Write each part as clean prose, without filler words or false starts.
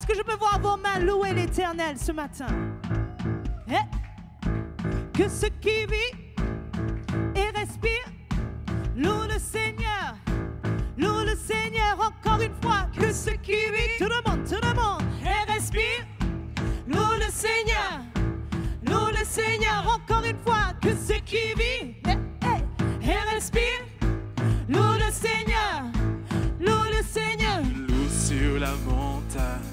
que je peux voir vos mains louer l'Éternel ce matin? Que ce qui vit et respire loue le Seigneur. Loue le Seigneur encore une fois. Que ce qui vit, tout le monde, et respire. Loue le Seigneur. Loue le Seigneur encore une fois. Que ce qui vit et respire. Loue le Seigneur. Loue le Seigneur. Je loue sur la montagne.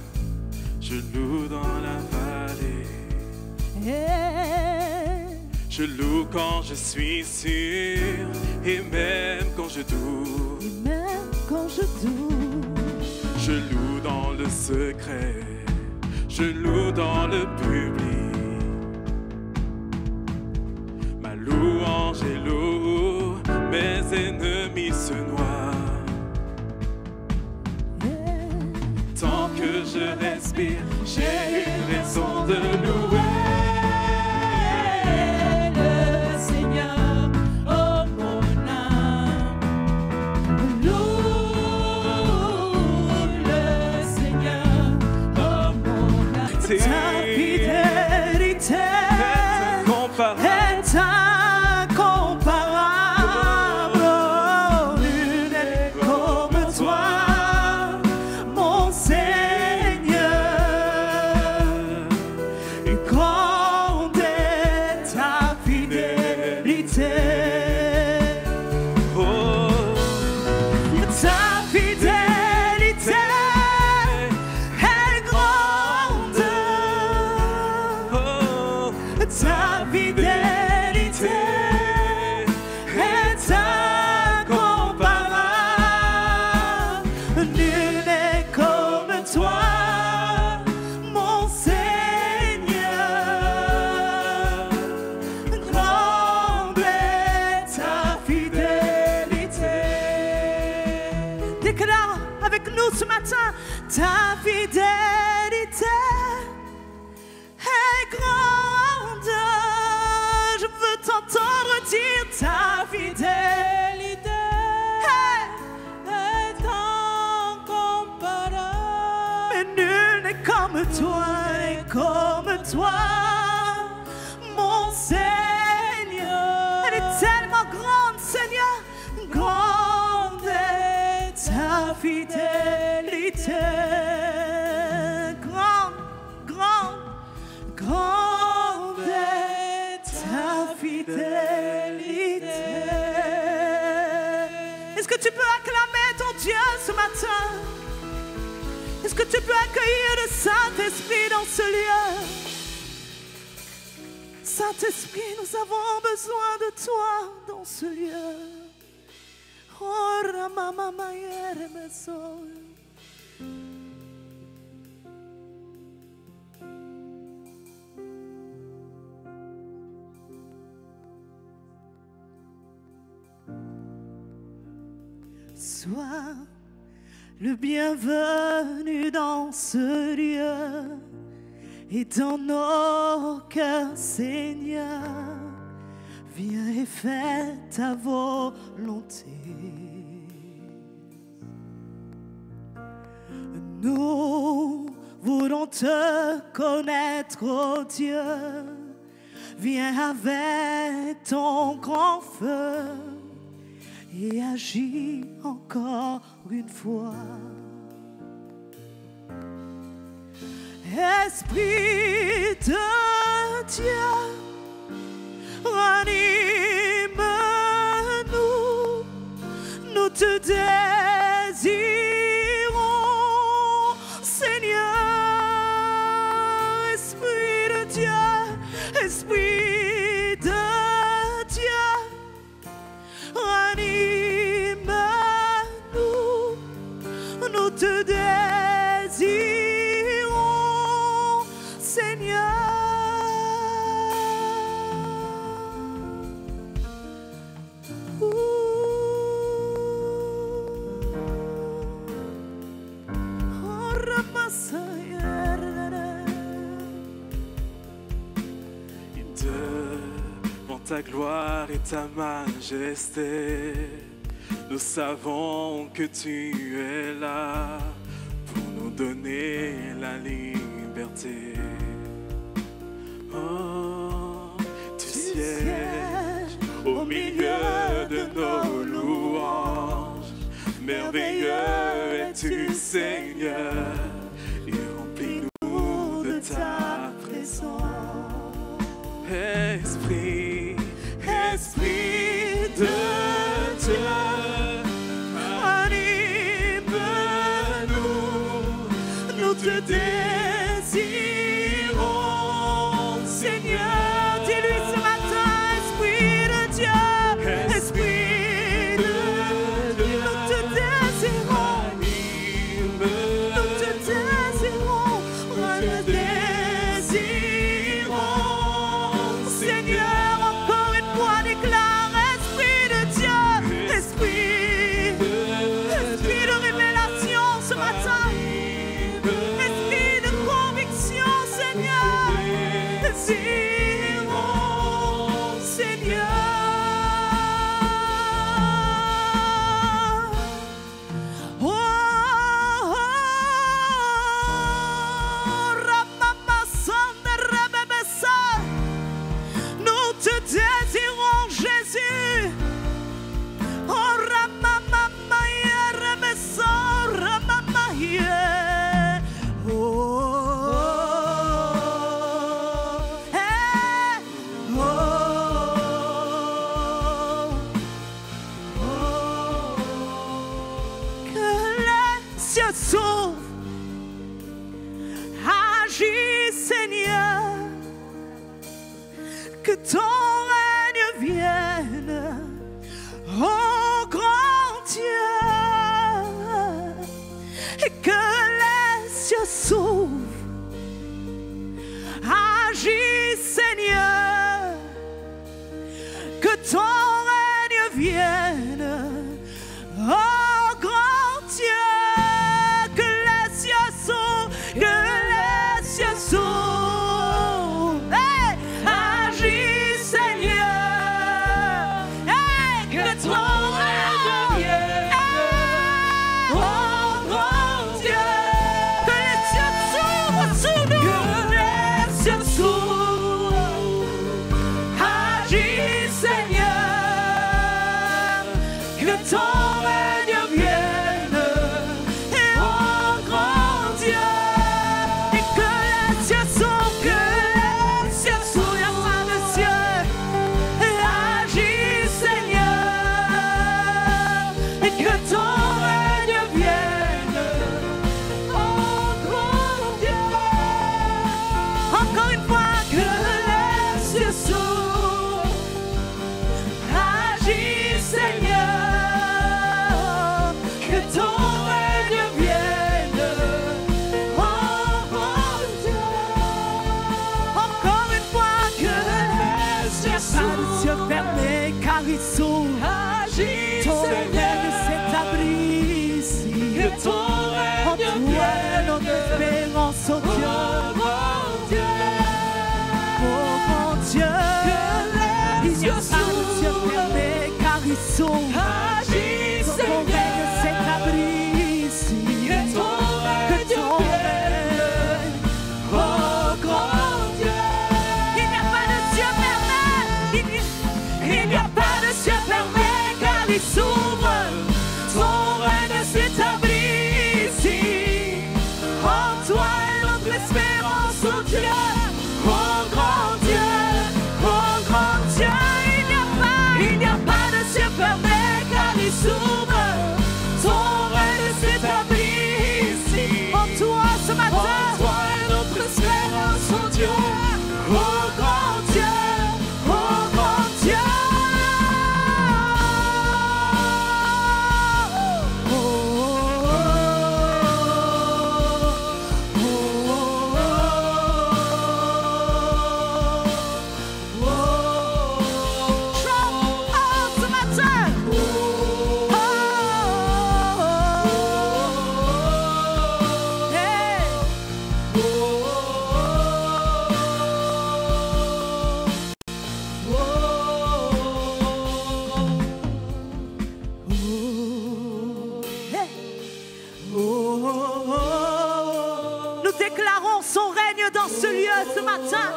Je loue dans la vallée. Je loue quand je suis sûr et même quand je doute. Et même quand je doute. Je loue dans le secret, je loue dans le public. Ma louange est loue, mes ennemis se noient. Tant que je respire, j'ai une raison de louer. Ta fidélité est incomparable, nul n'est comme toi, mon Seigneur. Et grande est ta fidélité. Oh, ta fidélité est grande. Ta fidélité est incomparable. Nul n'est comme toi, mon Seigneur. Grande est ta fidélité. Déclare avec nous ce matin, ta fidélité est grande. Je veux t'entendre dire ta fidélité est incomparable. Mais nul n'est comme toi, mon Seigneur. Elle est tellement grande, Seigneur. Grande est ta fidélité. Grande est ta fidélité. Est-ce que tu peux acclamer ton Dieu ce matin? Est-ce que tu peux accueillir le Saint-Esprit dans ce lieu? Saint-Esprit, nous avons besoin de toi dans ce lieu. Oh, Ramamama Yeremeso. Sois le bienvenu dans ce lieu et dans nos cœurs, Seigneur. Viens et fais ta volonté. Nous voulons te connaître, oh Dieu. Viens avec ton grand feu et agis encore une fois. Esprit de Dieu, ranime-nous, nous te désirons, Seigneur. Esprit de Dieu, Esprit de Dieu, ranime-nous, nous te désirons, Seigneur. Devant ta gloire et ta majesté, nous savons que tu es là pour nous donner la liberté. Oh, tu sièges au milieu de nos louanges. Merveilleux es-tu, Seigneur, et remplis-nous de ta présence. Esprit, Esprit de Dieu, anime-nous, nous te désirons, Seigneur. Dis-lui ce matin, Esprit de Dieu, Esprit de Dieu, nous te désirons, nous te désirons, nous te désirons, Seigneur. Encore une fois, déclare, Esprit de Dieu, Esprit de révélation ce matin, Esprit de conviction, Seigneur. Désirons, Seigneur. Oh, oh, Ramamassande Rebebessa. Nous te désirons, Jésus. Oh, Ramamamaya Rebessa, Ramamaya. S'ouvre, agis, Seigneur, que ton règne vienne, oh grand Dieu, et que les cieux s'ouvrent, agis, Seigneur, que ton règne vienne, oh grand Dieu. Que les cieux s'ouvrent, hey, agis, Seigneur, hey, que ton règne vienne, hey, oh grand Dieu, que les cieux s'ouvrent sous nous, que les cieux s'ouvrent, agis, Seigneur, que ton règne vienne. Car il s'ouvre, agis, ton règne s'établit ici. Que ton règne vienne, notre espérance, oh Dieu. Oh mon Dieu, il n'y a pas de Dieu fermé, car il s'ouvre, agis, ton règne s'établit ici. Que ton règne vienne, oh grand Dieu. Il n'y a pas de Dieu fermé, il n'y a pas de ciel fermé, car il s'ouvre, ton règne s'établit ici. En toi est notre espérance, oh Dieu, oh grand Dieu, oh grand Dieu. Il n'y a pas de ciel fermé, car il s'ouvre, ton règne s'établit ici. En toi ce matin, en toi est notre espérance, oh Dieu, oh grand Dieu, oh grand Dieu. déclarons son règne dans ce lieu ce matin.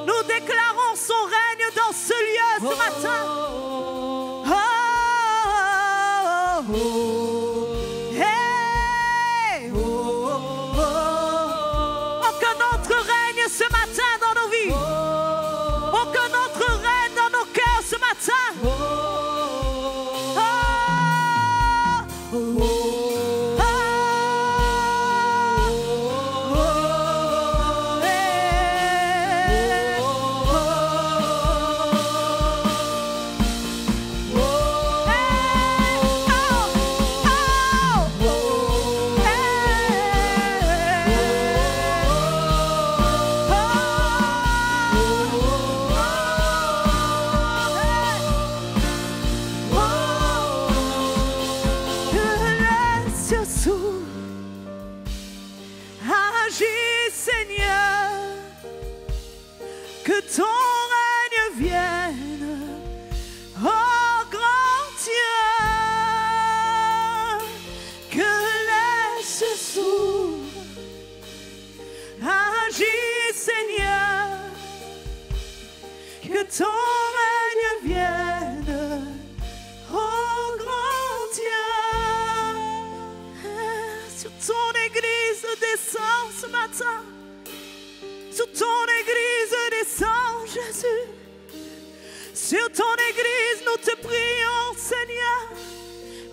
Nous déclarons son règne dans ce lieu ce matin. Aucun autre règne ce matin dans nos vies. Aucun autre règne dans nos cœurs ce matin. Agis, Seigneur, que ton règne vienne, oh grand Dieu, que les cieux s'ouvrent. Agis, Seigneur, que ton règne vienne, oh grand Dieu. Sur ton église descend ce matin. Sur ton église descend Jésus. Sur ton église nous te prions Seigneur.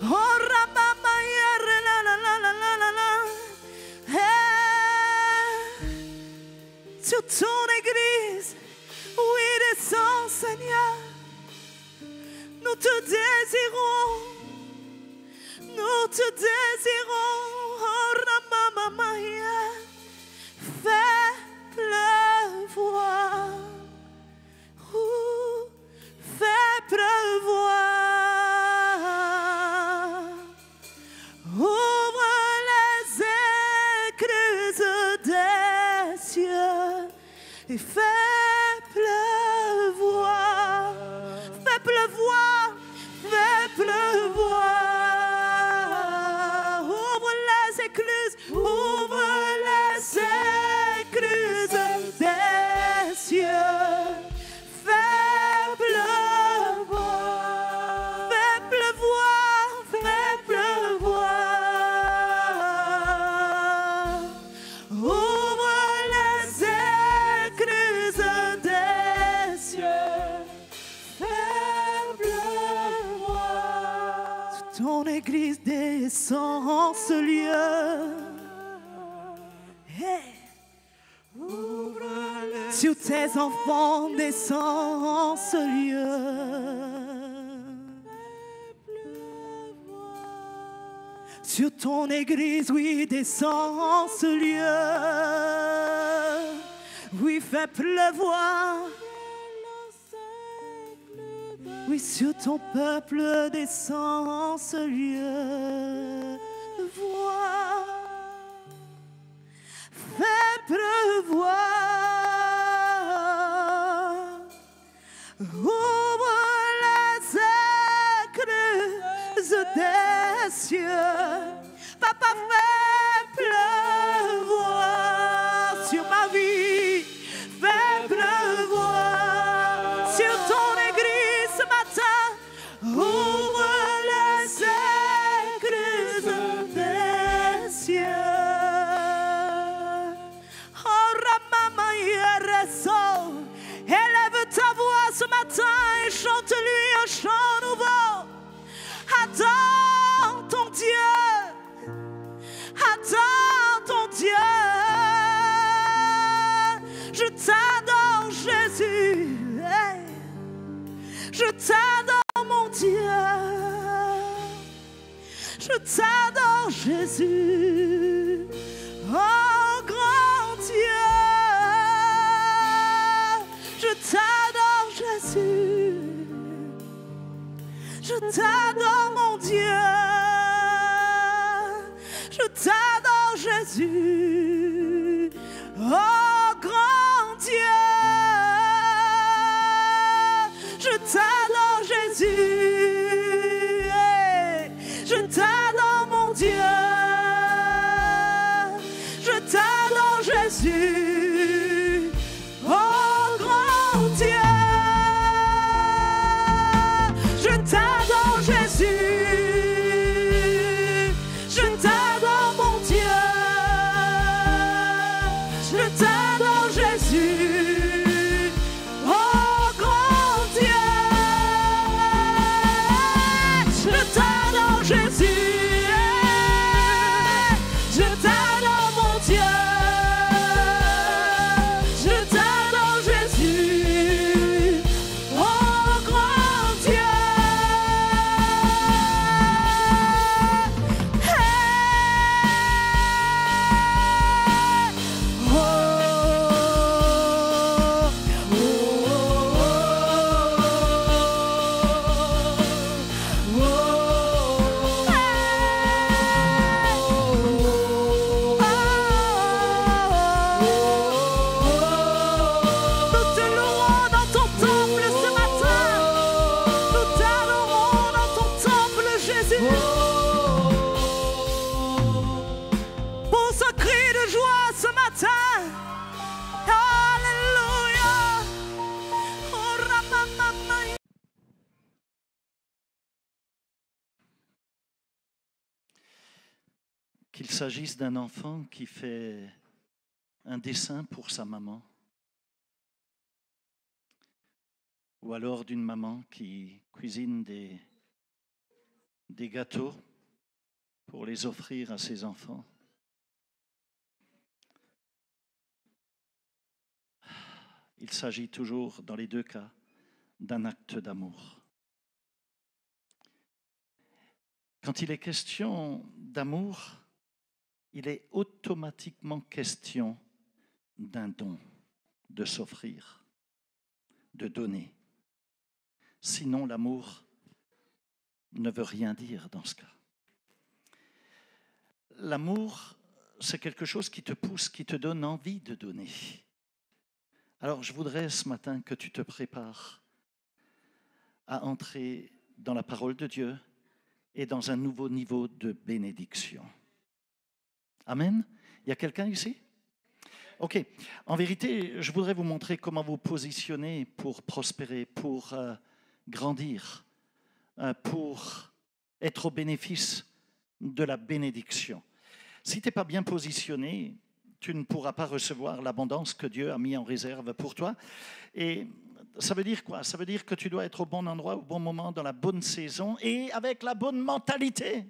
Oh Ramamaya la la la la la la la. Sur ton église, oui descend Seigneur. Nous te désirons. Nous te désirons. Oh Ramamaya. Fais pleuvoir, fais pleuvoir, ouvre les écluses des cieux et fais pleuvoir, fais pleuvoir, fais pleuvoir, ouvre les écluses, ouvre les écluses des cieux, fais pleuvoir, fais pleuvoir, fais pleuvoir, ouvre les écluses des cieux, fais pleuvoir. Ton église descend en ce lieu. Hey. Sur tes enfants descend en ce lieu. Sur ton église, oui, descend en ce lieu. Oui, fais pleuvoir. Oui, sur ton peuple descend en ce lieu. Vois. Fais pleuvoir, ouvre les écluses des cieux. Papa, fais pleuvoir sur ma vie, fais pleuvoir sur ton église ce matin. Ouvre les écluses des cieux. Élève ta voix ce matin et chante-lui un chant nouveau. Attends ton Dieu. Attends ton Dieu. Je t'adore Jésus. Hey. Je t'adore mon Dieu. Je t'adore Jésus. Oh grand Dieu. Je t'adore Jésus, je t'adore mon Dieu, je t'adore Jésus, oh grand Dieu, je t'adore Jésus, je t'adore mon Dieu, je t'adore Jésus, oh grand Dieu. Je t'adore Jésus, je t'adore mon Dieu, je t'adore Jésus, oh grand Dieu. Je t'adore Jésus, je t'adore mon Dieu, je t'adore Jésus, oh grand Dieu. Nous te louons dans ton temple ce matin. Nous t'adorons dans ton temple, Jésus. Pour ce cri de joie ce matin. Alléluia. Oh, ramamama. Qu'il s'agisse d'un enfant qui fait un dessin pour sa maman, ou alors d'une maman qui cuisine des gâteaux pour les offrir à ses enfants. Il s'agit toujours, dans les deux cas, d'un acte d'amour. Quand il est question d'amour, il est automatiquement question d'un don, de s'offrir, de donner. Sinon, l'amour ne veut rien dire dans ce cas. L'amour, c'est quelque chose qui te pousse, qui te donne envie de donner. Alors, je voudrais ce matin que tu te prépares à entrer dans la parole de Dieu et dans un nouveau niveau de bénédiction. Amen. Il y a quelqu'un ici? Ok. En vérité, je voudrais vous montrer comment vous positionner pour prospérer, pour grandir, pour être au bénéfice de la bénédiction. Si tu n'es pas bien positionné, tu ne pourras pas recevoir l'abondance que Dieu a mis en réserve pour toi. Et ça veut dire quoi? Ça veut dire que tu dois être au bon endroit, au bon moment, dans la bonne saison et avec la bonne mentalité.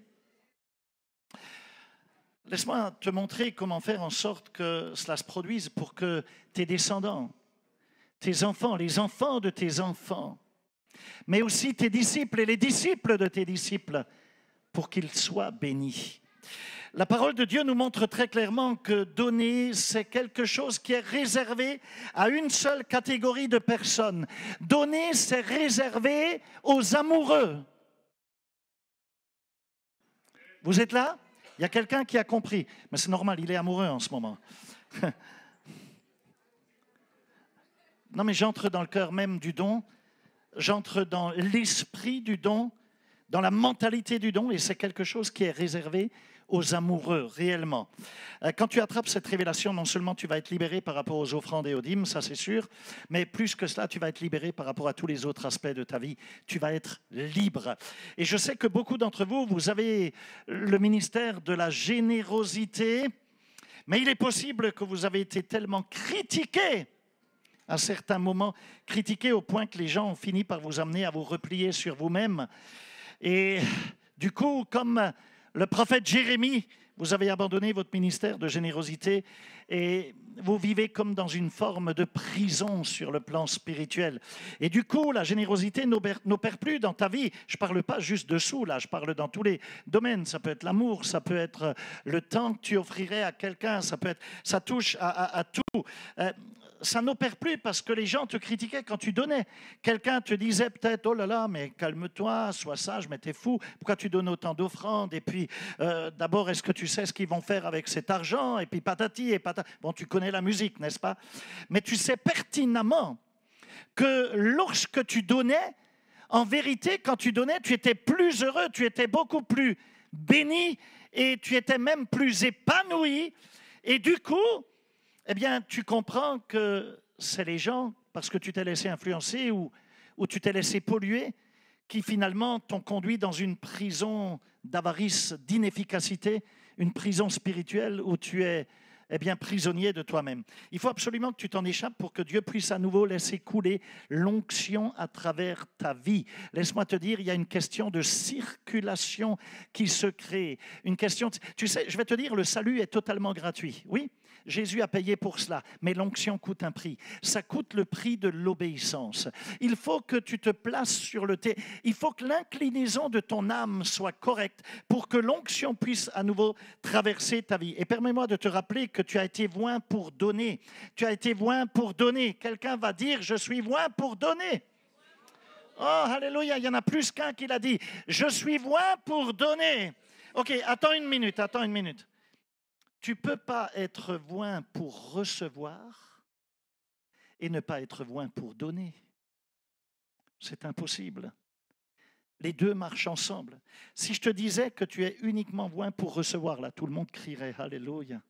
Laisse-moi te montrer comment faire en sorte que cela se produise pour que tes descendants, tes enfants, les enfants de tes enfants, mais aussi tes disciples et les disciples de tes disciples, pour qu'ils soient bénis. La parole de Dieu nous montre très clairement que donner, c'est quelque chose qui est réservé à une seule catégorie de personnes. Donner, c'est réservé aux amoureux. Vous êtes là? Il y a quelqu'un qui a compris. Mais c'est normal, il est amoureux en ce moment. Non, mais j'entre dans le cœur même du don. J'entre dans l'esprit du don, dans la mentalité du don, et c'est quelque chose qui est réservé aux amoureux, réellement. Quand tu attrapes cette révélation, non seulement tu vas être libéré par rapport aux offrandes et aux dîmes, ça c'est sûr, mais plus que cela, tu vas être libéré par rapport à tous les autres aspects de ta vie. Tu vas être libre. Et je sais que beaucoup d'entre vous, vous avez le ministère de la générosité, mais il est possible que vous avez été tellement critiqué à certains moments, critiqué au point que les gens ont fini par vous amener à vous replier sur vous-même. Et du coup, comme le prophète Jérémie, vous avez abandonné votre ministère de générosité et vous vivez comme dans une forme de prison sur le plan spirituel. Et du coup, la générosité n'opère plus dans ta vie. Je ne parle pas juste dessous, là, je parle dans tous les domaines. Ça peut être l'amour, ça peut être le temps que tu offrirais à quelqu'un, ça touche à tout. Ça n'opère plus parce que les gens te critiquaient quand tu donnais. Quelqu'un te disait peut-être, oh là là, mais calme-toi, sois sage, mais t'es fou, pourquoi tu donnes autant d'offrandes? Et puis, d'abord, est-ce que tu sais ce qu'ils vont faire avec cet argent? Et puis patati et patata. Bon, tu connais la musique, n'est-ce pas? Mais tu sais pertinemment que lorsque tu donnais, en vérité, quand tu donnais, tu étais plus heureux, tu étais beaucoup plus béni et tu étais même plus épanoui. Et du coup, eh bien, tu comprends que c'est les gens, parce que tu t'es laissé influencer ou tu t'es laissé polluer, qui finalement t'ont conduit dans une prison d'avarice, d'inefficacité, une prison spirituelle où tu es prisonnier de toi-même. Il faut absolument que tu t'en échappes pour que Dieu puisse à nouveau laisser couler l'onction à travers ta vie. Laisse-moi te dire, il y a une question de circulation qui se crée. Une question, tu sais, je vais te dire, le salut est totalement gratuit. Oui, Jésus a payé pour cela, mais l'onction coûte un prix. Ça coûte le prix de l'obéissance. Il faut que tu te places sur le thé. Il faut que l'inclinaison de ton âme soit correcte pour que l'onction puisse à nouveau traverser ta vie. Et permets-moi de te rappeler que tu as été oint pour donner. Tu as été oint pour donner. Quelqu'un va dire, je suis oint pour donner. Oh, alléluia, il y en a plus qu'un qui l'a dit. Je suis oint pour donner. OK, attends une minute. Tu ne peux pas être oint pour recevoir et ne pas être oint pour donner. C'est impossible. Les deux marchent ensemble. Si je te disais que tu es uniquement oint pour recevoir, là, tout le monde crierait Alléluia,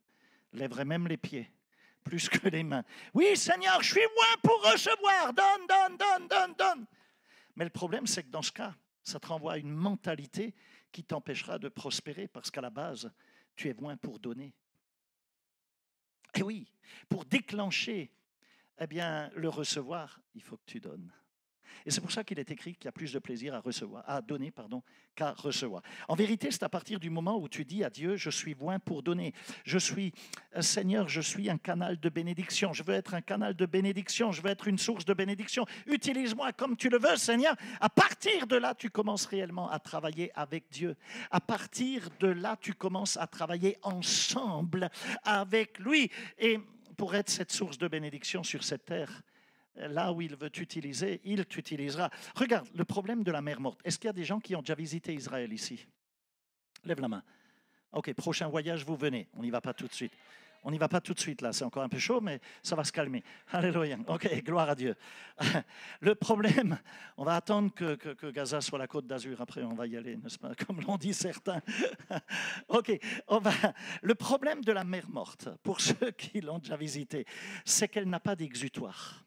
lèverait même les pieds, plus que les mains. Oui, Seigneur, je suis oint pour recevoir. Donne. Mais le problème, c'est que dans ce cas, ça te renvoie à une mentalité qui t'empêchera de prospérer parce qu'à la base, tu es oint pour donner. Et oui, pour déclencher le recevoir, il faut que tu donnes. Et c'est pour ça qu'il est écrit qu'il y a plus de plaisir à donner qu'à recevoir. En vérité, c'est à partir du moment où tu dis à Dieu, je suis oint pour donner. Seigneur, je suis un canal de bénédiction. Je veux être un canal de bénédiction. Je veux être une source de bénédiction. Utilise-moi comme tu le veux, Seigneur. À partir de là, tu commences réellement à travailler avec Dieu. À partir de là, tu commences à travailler ensemble avec lui. Et pour être cette source de bénédiction sur cette terre, là où il veut t'utiliser, il t'utilisera. Regarde, le problème de la mer morte. Est-ce qu'il y a des gens qui ont déjà visité Israël ici? Lève la main. OK, prochain voyage, vous venez. On n'y va pas tout de suite. On n'y va pas tout de suite, là. C'est encore un peu chaud, mais ça va se calmer. Alléluia. OK, gloire à Dieu. Le problème, on va attendre que Gaza soit la côte d'Azur. Après, on va y aller, n'est-ce pas? Comme l'ont dit certains. OK, le problème de la mer morte, pour ceux qui l'ont déjà visité, c'est qu'elle n'a pas d'exutoire.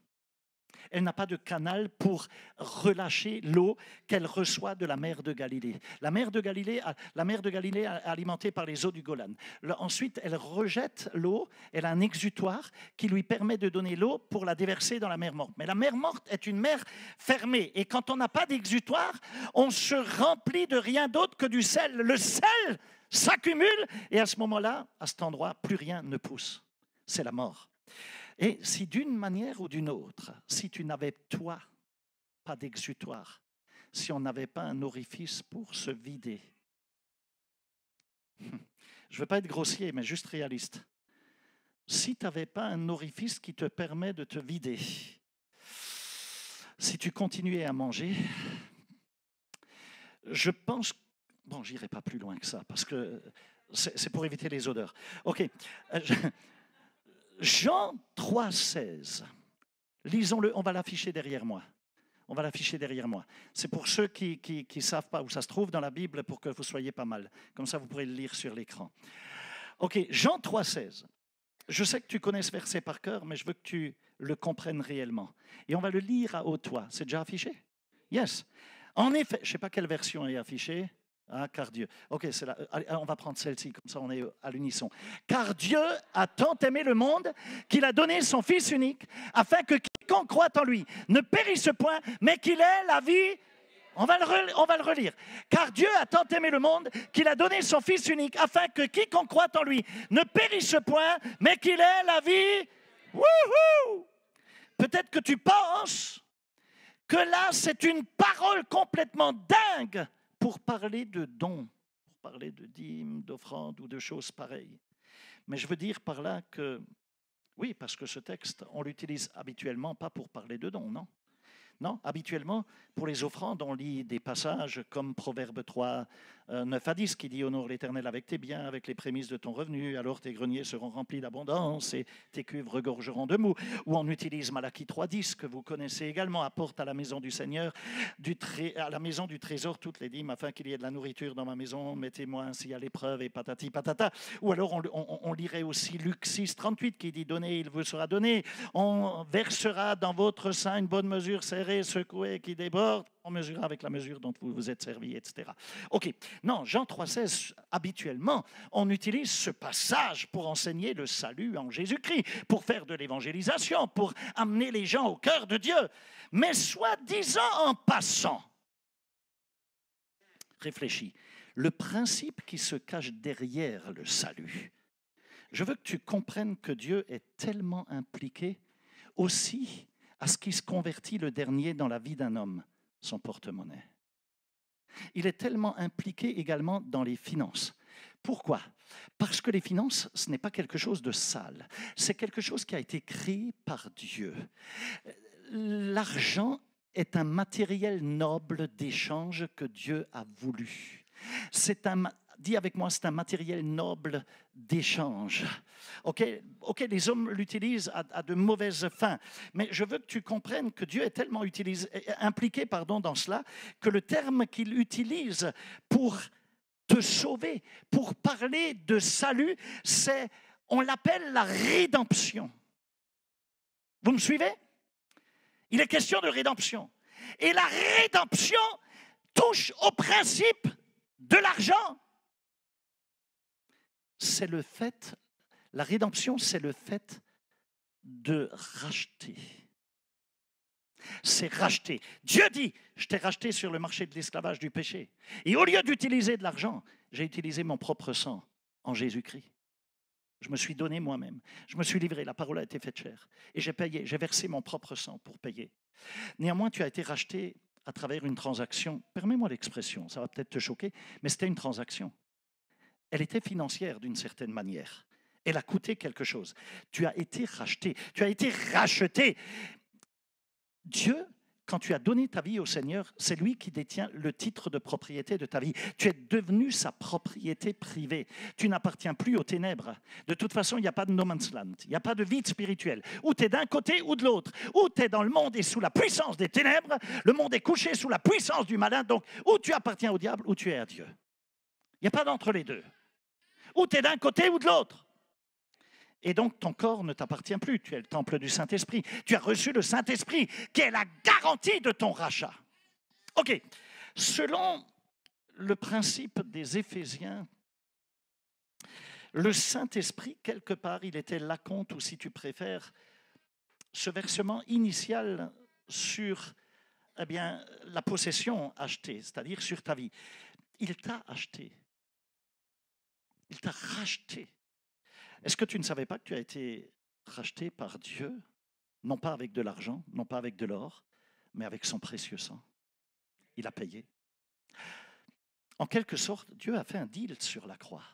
Elle n'a pas de canal pour relâcher l'eau qu'elle reçoit de la mer de Galilée. La mer de Galilée est alimentée par les eaux du Golan. Ensuite, elle rejette l'eau. Elle a un exutoire qui lui permet de donner l'eau pour la déverser dans la mer morte. Mais la mer morte est une mer fermée. Et quand on n'a pas d'exutoire, on se remplit de rien d'autre que du sel. Le sel s'accumule et à ce moment-là, à cet endroit, plus rien ne pousse. C'est la mort. Et si d'une manière ou d'une autre, si tu n'avais, toi, pas d'exutoire, si on n'avait pas un orifice pour se vider, je ne veux pas être grossier, mais juste réaliste, si tu n'avais pas un orifice qui te permet de te vider, si tu continuais à manger, je pense, bon, j'irai pas plus loin que ça, parce que c'est pour éviter les odeurs. OK. Jean 3,16, lisons-le, on va l'afficher derrière moi. C'est pour ceux qui ne savent pas où ça se trouve dans la Bible pour que vous soyez pas mal. Comme ça, vous pourrez le lire sur l'écran. OK, Jean 3,16. Je sais que tu connais ce verset par cœur, mais je veux que tu le comprennes réellement. Et on va le lire à haute voix. C'est déjà affiché? Yes. En effet, je ne sais pas quelle version est affichée. Ah, car Dieu. OK, c'est là. On va prendre celle-ci, comme ça on est à l'unisson. Car Dieu a tant aimé le monde qu'il a donné son Fils unique, afin que quiconque croit en lui ne périsse point, mais qu'il ait la vie. On va le relire. Car Dieu a tant aimé le monde qu'il a donné son Fils unique, afin que quiconque croit en lui ne périsse point, mais qu'il ait la vie. Wouhou! Peut-être que tu penses que là, c'est une parole complètement dingue pour parler de dons, pour parler de dîmes, d'offrandes ou de choses pareilles. Mais je veux dire par là que, oui, parce que ce texte, on l'utilise habituellement pas pour parler de dons, non. Non, habituellement, pour les offrandes, on lit des passages comme Proverbe 3, 9 à 10, qui dit « Honore l'Éternel avec tes biens, avec les prémices de ton revenu, alors tes greniers seront remplis d'abondance et tes cuves regorgeront de mou. » Ou on utilise Malachie 3, 10, que vous connaissez également, « Apporte à la maison du Seigneur, à la maison du trésor, toutes les dîmes, afin qu'il y ait de la nourriture dans ma maison, mettez-moi ainsi à l'épreuve, et patati patata. » Ou alors on lirait aussi Luc 6, 38, qui dit « Donnez, il vous sera donné, on versera dans votre sein une bonne mesure serrée, secouée, qui déborde, on mesurera avec la mesure dont vous vous êtes servi, etc. » Ok, non, Jean 3,16, habituellement, on utilise ce passage pour enseigner le salut en Jésus-Christ, pour faire de l'évangélisation, pour amener les gens au cœur de Dieu. Mais soi-disant en passant, réfléchis, le principe qui se cache derrière le salut, je veux que tu comprennes que Dieu est tellement impliqué aussi à ce qui se convertit le dernier dans la vie d'un homme, son porte-monnaie. Il est tellement impliqué également dans les finances. Pourquoi? Parce que les finances, ce n'est pas quelque chose de sale. C'est quelque chose qui a été créé par Dieu. L'argent est un matériel noble d'échange que Dieu a voulu. Dis avec moi, c'est un matériel noble d'échange. Ok, les hommes l'utilisent à de mauvaises fins, mais je veux que tu comprennes que Dieu est tellement impliqué dans cela, que le terme qu'il utilise pour te sauver, pour parler de salut, on l'appelle la rédemption. Vous me suivez? Il est question de rédemption. Et la rédemption touche au principe de l'argent. La rédemption, c'est le fait de racheter. C'est racheter. Dieu dit, je t'ai racheté sur le marché de l'esclavage du péché. Et au lieu d'utiliser de l'argent, j'ai utilisé mon propre sang en Jésus-Christ. Je me suis donné moi-même. Je me suis livré. La parole a été faite chère. Et j'ai payé. J'ai versé mon propre sang pour payer. Néanmoins, tu as été racheté à travers une transaction. Permets-moi l'expression, ça va peut-être te choquer, mais c'était une transaction. Elle était financière d'une certaine manière. Elle a coûté quelque chose. Tu as été racheté. Tu as été racheté. Dieu, quand tu as donné ta vie au Seigneur, c'est lui qui détient le titre de propriété de ta vie. Tu es devenu sa propriété privée. Tu n'appartiens plus aux ténèbres. De toute façon, il n'y a pas de no man's land. Il n'y a pas de vide spirituel. Ou tu es d'un côté ou de l'autre. Ou tu es dans le monde et sous la puissance des ténèbres. Le monde est couché sous la puissance du malin. Donc, ou tu appartiens au diable ou tu es à Dieu. Il n'y a pas d'entre les deux. Ou tu es d'un côté ou de l'autre. Et donc, ton corps ne t'appartient plus. Tu es le temple du Saint-Esprit. Tu as reçu le Saint-Esprit, qui est la garantie de ton rachat. OK. Selon le principe des Éphésiens, le Saint-Esprit, quelque part, il était l'acompte, ou si tu préfères, ce versement initial sur la possession achetée, c'est-à-dire sur ta vie. Il t'a acheté. Il t'a racheté. Est-ce que tu ne savais pas que tu as été racheté par Dieu, non pas avec de l'argent, non pas avec de l'or, mais avec son précieux sang? Il a payé. En quelque sorte, Dieu a fait un deal sur la croix.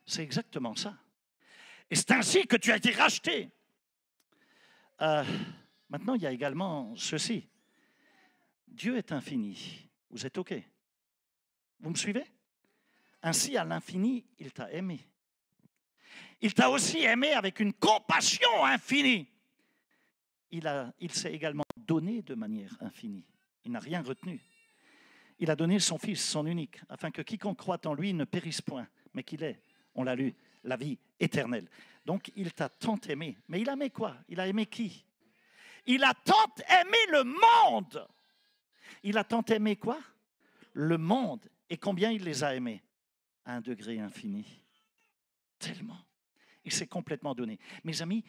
C'est exactement ça. Et c'est ainsi que tu as été racheté. Maintenant, il y a également ceci. Dieu est infini. Vous êtes OK? Vous me suivez? Ainsi, à l'infini, il t'a aimé. Il t'a aussi aimé avec une compassion infinie. Il s'est également donné de manière infinie. Il n'a rien retenu. Il a donné son Fils, son unique, afin que quiconque croit en lui ne périsse point, mais qu'il ait, on l'a lu, la vie éternelle. Donc, il t'a tant aimé. Mais il a aimé quoi? Il a aimé qui? Il a tant aimé le monde. Il a tant aimé quoi? Le monde. Et combien il les a aimés? À un degré infini. Tellement. Il s'est complètement donné. Mes amis,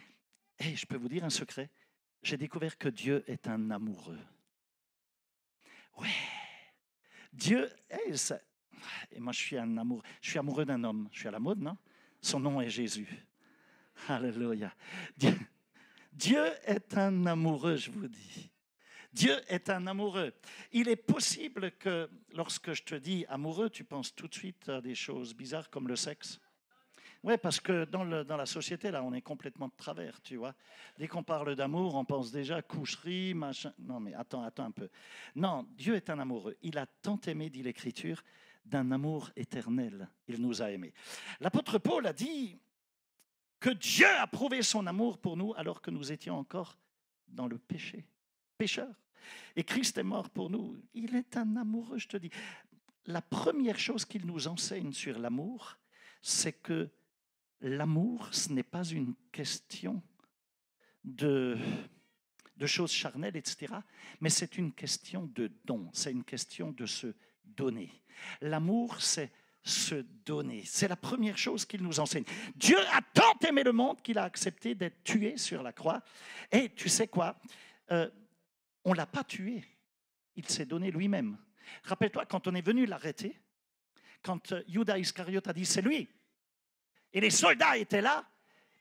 je peux vous dire un secret. J'ai découvert que Dieu est un amoureux. Ouais. Dieu, et moi je suis amoureux d'un homme. Je suis à la mode, non? Son nom est Jésus. Alléluia. Dieu est un amoureux, je vous dis. Dieu est un amoureux. Il est possible que lorsque je te dis amoureux, tu penses tout de suite à des choses bizarres comme le sexe. Oui, parce que dans la société, là, on est complètement de travers, tu vois. Dès qu'on parle d'amour, on pense déjà coucherie, machin. Non, mais attends un peu. Non, Dieu est un amoureux. Il a tant aimé, dit l'Écriture, d'un amour éternel. Il nous a aimés. L'apôtre Paul a dit que Dieu a prouvé son amour pour nous alors que nous étions encore dans le péché, pécheurs. Et Christ est mort pour nous. Il est un amoureux, je te dis. La première chose qu'il nous enseigne sur l'amour, c'est que l'amour, ce n'est pas une question de choses charnelles, etc., mais c'est une question de don, c'est une question de se donner. L'amour, c'est se donner. C'est la première chose qu'il nous enseigne. Dieu a tant aimé le monde qu'il a accepté d'être tué sur la croix. Et tu sais quoi? On ne l'a pas tué. Il s'est donné lui-même. Rappelle-toi, quand on est venu l'arrêter, quand Judas Iscariote a dit « c'est lui », et les soldats étaient là,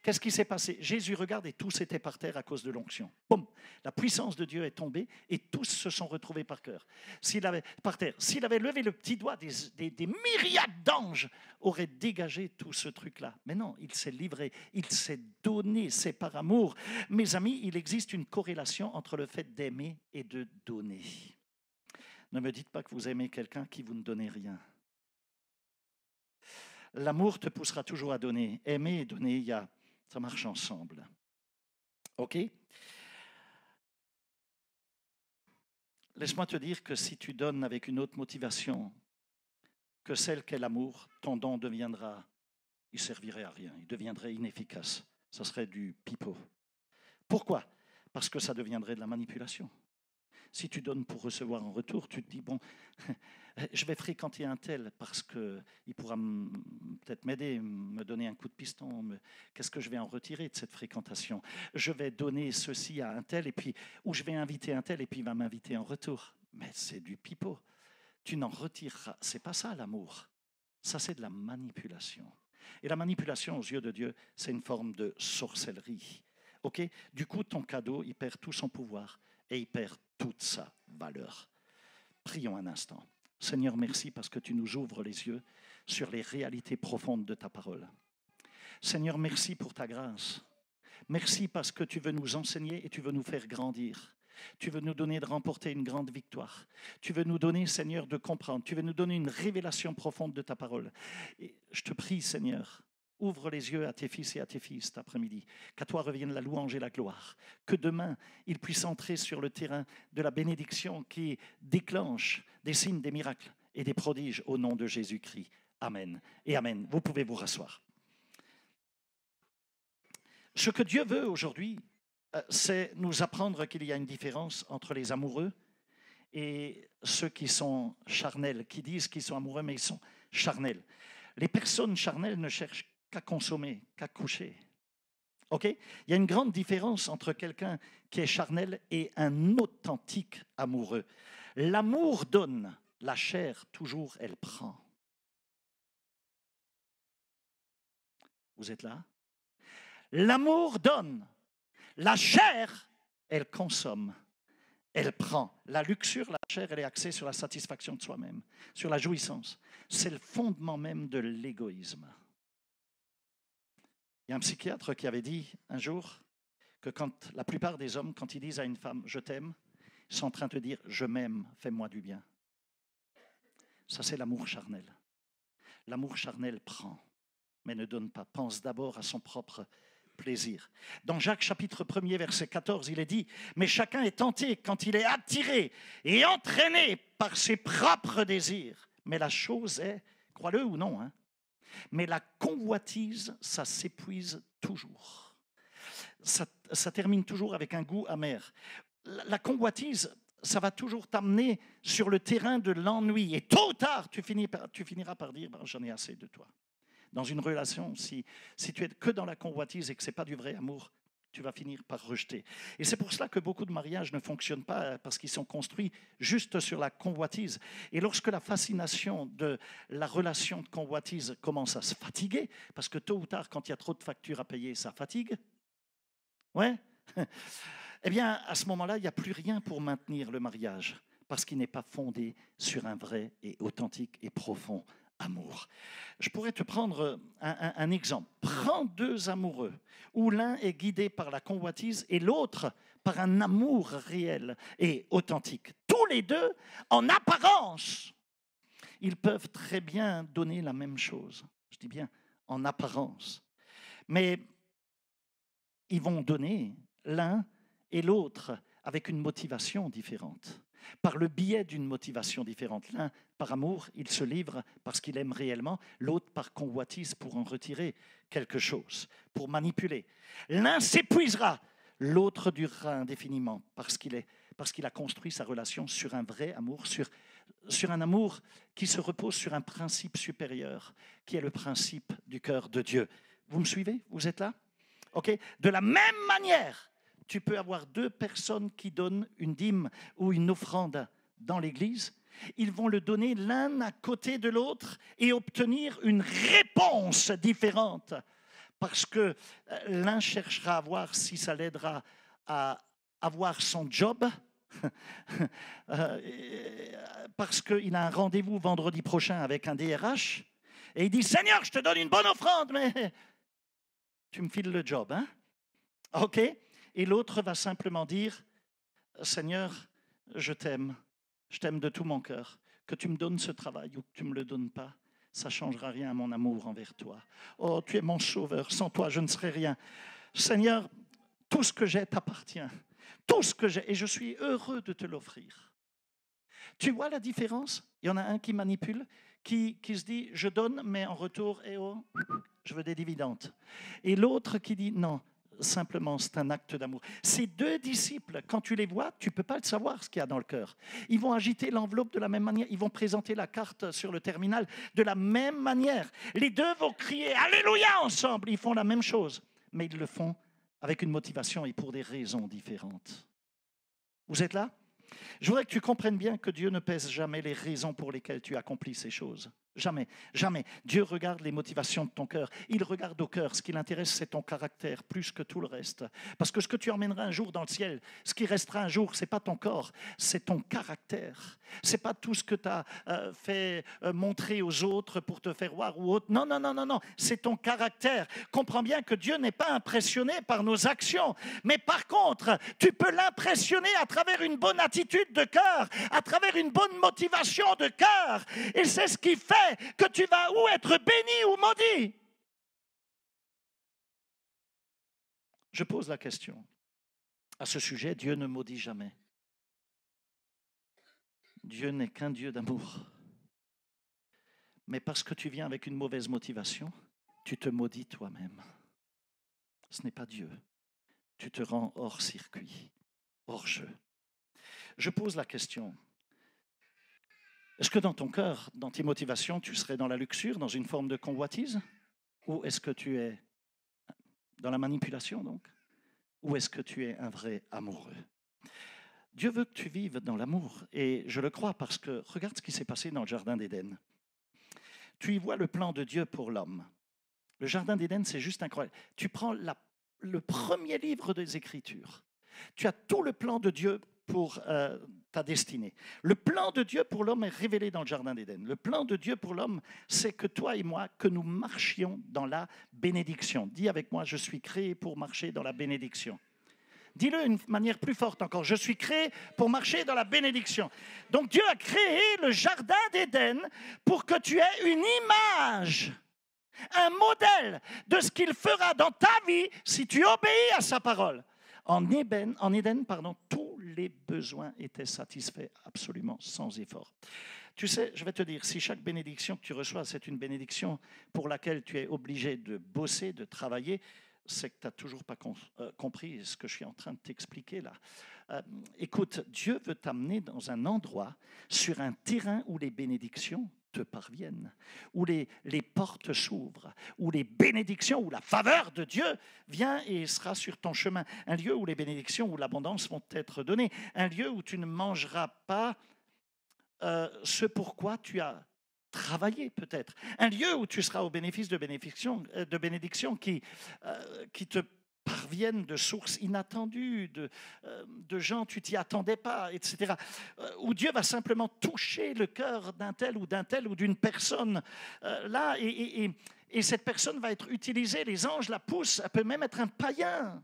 qu'est-ce qui s'est passé? Jésus regarde et tous étaient par terre à cause de l'onction. Boum! La puissance de Dieu est tombée et tous se sont retrouvés par terre. S'il avait levé le petit doigt, des myriades d'anges auraient dégagé tout ce truc-là. Mais non, il s'est livré, il s'est donné, c'est par amour. Mes amis, il existe une corrélation entre le fait d'aimer et de donner. Ne me dites pas que vous aimez quelqu'un qui vous ne donnez rien. L'amour te poussera toujours à donner. Aimer et donner, ça marche ensemble. OK? Laisse-moi te dire que si tu donnes avec une autre motivation que celle qu'est l'amour, ton don deviendra, il servirait à rien, il deviendrait inefficace. Ça serait du pipeau. Pourquoi? Parce que ça deviendrait de la manipulation. Si tu donnes pour recevoir en retour, tu te dis, bon, je vais fréquenter un tel parce qu'il pourra peut-être m'aider, me donner un coup de piston. Qu'est-ce que je vais en retirer de cette fréquentation? Je vais donner ceci à un tel, et puis, ou je vais inviter un tel, et puis il va m'inviter en retour. Mais c'est du pipeau. Tu n'en retireras. C'est pas ça l'amour. Ça, c'est de la manipulation. Et la manipulation, aux yeux de Dieu, c'est une forme de sorcellerie. OK? Du coup, ton cadeau, il perd tout son pouvoir et il perd toute sa valeur. Prions un instant. Seigneur, merci parce que tu nous ouvres les yeux sur les réalités profondes de ta parole. Seigneur, merci pour ta grâce. Merci parce que tu veux nous enseigner et tu veux nous faire grandir. Tu veux nous donner de remporter une grande victoire. Tu veux nous donner, Seigneur, de comprendre. Tu veux nous donner une révélation profonde de ta parole. Et je te prie, Seigneur, ouvre les yeux à tes fils et à tes filles cet après-midi. Qu'à toi revienne la louange et la gloire. Que demain, ils puissent entrer sur le terrain de la bénédiction qui déclenche des signes, des miracles et des prodiges au nom de Jésus-Christ. Amen et amen. Vous pouvez vous rasseoir. Ce que Dieu veut aujourd'hui, c'est nous apprendre qu'il y a une différence entre les amoureux et ceux qui sont charnels, qui disent qu'ils sont amoureux, mais ils sont charnels. Les personnes charnelles ne cherchent qu'à consommer, qu'à coucher. OK? Il y a une grande différence entre quelqu'un qui est charnel et un authentique amoureux. L'amour donne, la chair, toujours, elle prend. Vous êtes là? L'amour donne, la chair, elle consomme, elle prend. La luxure, la chair, elle est axée sur la satisfaction de soi-même, sur la jouissance. C'est le fondement même de l'égoïsme. Il y a un psychiatre qui avait dit un jour que la plupart des hommes, quand ils disent à une femme « je t'aime », ils sont en train de dire « je m'aime, fais-moi du bien ». Ça, c'est l'amour charnel. L'amour charnel prend, mais ne donne pas. Pense d'abord à son propre plaisir. Dans Jacques chapitre 1er, verset 14, il est dit « mais chacun est tenté quand il est attiré et entraîné par ses propres désirs. Mais la chose est, crois-le ou non, mais la convoitise, ça s'épuise toujours. Ça termine toujours avec un goût amer. La convoitise, ça va toujours t'amener sur le terrain de l'ennui. Et tôt ou tard, tu finiras par dire « j'en ai assez de toi ». Dans une relation, si tu es que dans la convoitise et que ce n'est pas du vrai amour, tu vas finir par rejeter. Et c'est pour cela que beaucoup de mariages ne fonctionnent pas, parce qu'ils sont construits juste sur la convoitise. Et lorsque la fascination de la relation de convoitise commence à se fatiguer, parce que tôt ou tard, quand il y a trop de factures à payer, ça fatigue, ouais, eh bien, à ce moment-là, il n'y a plus rien pour maintenir le mariage, parce qu'il n'est pas fondé sur un vrai et authentique et profond amour. Je pourrais te prendre un exemple. Prends deux amoureux, où l'un est guidé par la convoitise et l'autre par un amour réel et authentique. Tous les deux, en apparence, ils peuvent très bien donner la même chose. Je dis bien en apparence. Mais ils vont donner l'un et l'autre avec une motivation différente, par le biais d'une motivation différente. L'un par amour, il se livre parce qu'il aime réellement, l'autre par convoitise pour en retirer quelque chose, pour manipuler. L'un s'épuisera, l'autre durera indéfiniment parce qu'il a construit sa relation sur un vrai amour, sur un amour qui se repose sur un principe supérieur, qui est le principe du cœur de Dieu. Vous me suivez? Vous êtes là? OK? De la même manière, tu peux avoir deux personnes qui donnent une dîme ou une offrande dans l'église. Ils vont le donner l'un à côté de l'autre et obtenir une réponse différente. Parce que l'un cherchera à voir si ça l'aidera à avoir son job, parce qu'il a un rendez-vous vendredi prochain avec un DRH, et il dit « Seigneur, je te donne une bonne offrande, mais tu me files le job, hein? » OK? Et l'autre va simplement dire « Seigneur, je t'aime de tout mon cœur. Que tu me donnes ce travail ou que tu ne me le donnes pas, ça ne changera rien à mon amour envers toi. Oh, tu es mon sauveur, sans toi je ne serais rien. Seigneur, tout ce que j'ai t'appartient. Tout ce que j'ai, et je suis heureux de te l'offrir. » Tu vois la différence? Il y en a un qui manipule, qui se dit « Je donne, mais en retour, je veux des dividendes. » Et l'autre qui dit « Non, simplement, c'est un acte d'amour. » Ces deux disciples, quand tu les vois, tu ne peux pas le savoir ce qu'il y a dans le cœur. Ils vont agiter l'enveloppe de la même manière. Ils vont présenter la carte sur le terminal de la même manière. Les deux vont crier « Alléluia » ensemble. Ils font la même chose, mais ils le font avec une motivation et pour des raisons différentes. Vous êtes là? Je voudrais que tu comprennes bien que Dieu ne pèse jamais les raisons pour lesquelles tu accomplis ces choses. Jamais, jamais. Dieu regarde les motivations de ton cœur. Il regarde au cœur. Ce qui l'intéresse, c'est ton caractère, plus que tout le reste. Parce que ce que tu emmèneras un jour dans le ciel, ce qui restera un jour, ce n'est pas ton corps, c'est ton caractère. Ce n'est pas tout ce que tu as fait montrer aux autres pour te faire voir ou autre. Non, non, non, non, non. C'est ton caractère. Comprends bien que Dieu n'est pas impressionné par nos actions. Mais par contre, tu peux l'impressionner à travers une bonne attitude de cœur, à travers une bonne motivation de cœur. Et c'est ce qui fait que tu vas ou être béni ou maudit. Je pose la question. À ce sujet, Dieu ne maudit jamais. Dieu n'est qu'un Dieu d'amour. Mais parce que tu viens avec une mauvaise motivation, tu te maudis toi-même. Ce n'est pas Dieu. Tu te rends hors circuit, hors jeu. Je pose la question. Est-ce que dans ton cœur, dans tes motivations, tu serais dans la luxure, dans une forme de convoitise? Ou est-ce que tu es dans la manipulation, donc? Ou est-ce que tu es un vrai amoureux? Dieu veut que tu vives dans l'amour, et je le crois parce que regarde ce qui s'est passé dans le Jardin d'Éden. Tu y vois le plan de Dieu pour l'homme. Le Jardin d'Éden, c'est juste incroyable. Tu prends le premier livre des Écritures. Tu as tout le plan de Dieu pour ta destinée. Le plan de Dieu pour l'homme est révélé dans le Jardin d'Éden. Le plan de Dieu pour l'homme, c'est que toi et moi, que nous marchions dans la bénédiction. Dis avec moi, je suis créé pour marcher dans la bénédiction. Dis-le d'une manière plus forte encore. Je suis créé pour marcher dans la bénédiction. Donc Dieu a créé le Jardin d'Éden pour que tu aies une image, un modèle de ce qu'il fera dans ta vie si tu obéis à sa parole. En Éden, tous les besoins étaient satisfaits absolument sans effort. Tu sais, je vais te dire, si chaque bénédiction que tu reçois, c'est une bénédiction pour laquelle tu es obligé de bosser, de travailler, c'est que tu n'as toujours pas compris ce que je suis en train de t'expliquer là. Écoute, Dieu veut t'amener dans un endroit, sur un terrain où les bénédictions te parviennent, où les portes s'ouvrent, où les bénédictions, où la faveur de Dieu vient et sera sur ton chemin. Un lieu où les bénédictions, où l'abondance vont t'être données. Un lieu où tu ne mangeras pas ce pourquoi tu as travaillé peut-être. Un lieu où tu seras au bénéfice de bénédictions qui te parviennent viennent de sources inattendues, de gens tu t'y attendais pas, etc. Où Dieu va simplement toucher le cœur d'un tel ou d'une personne là, et cette personne va être utilisée, les anges la poussent, elle peut même être un païen.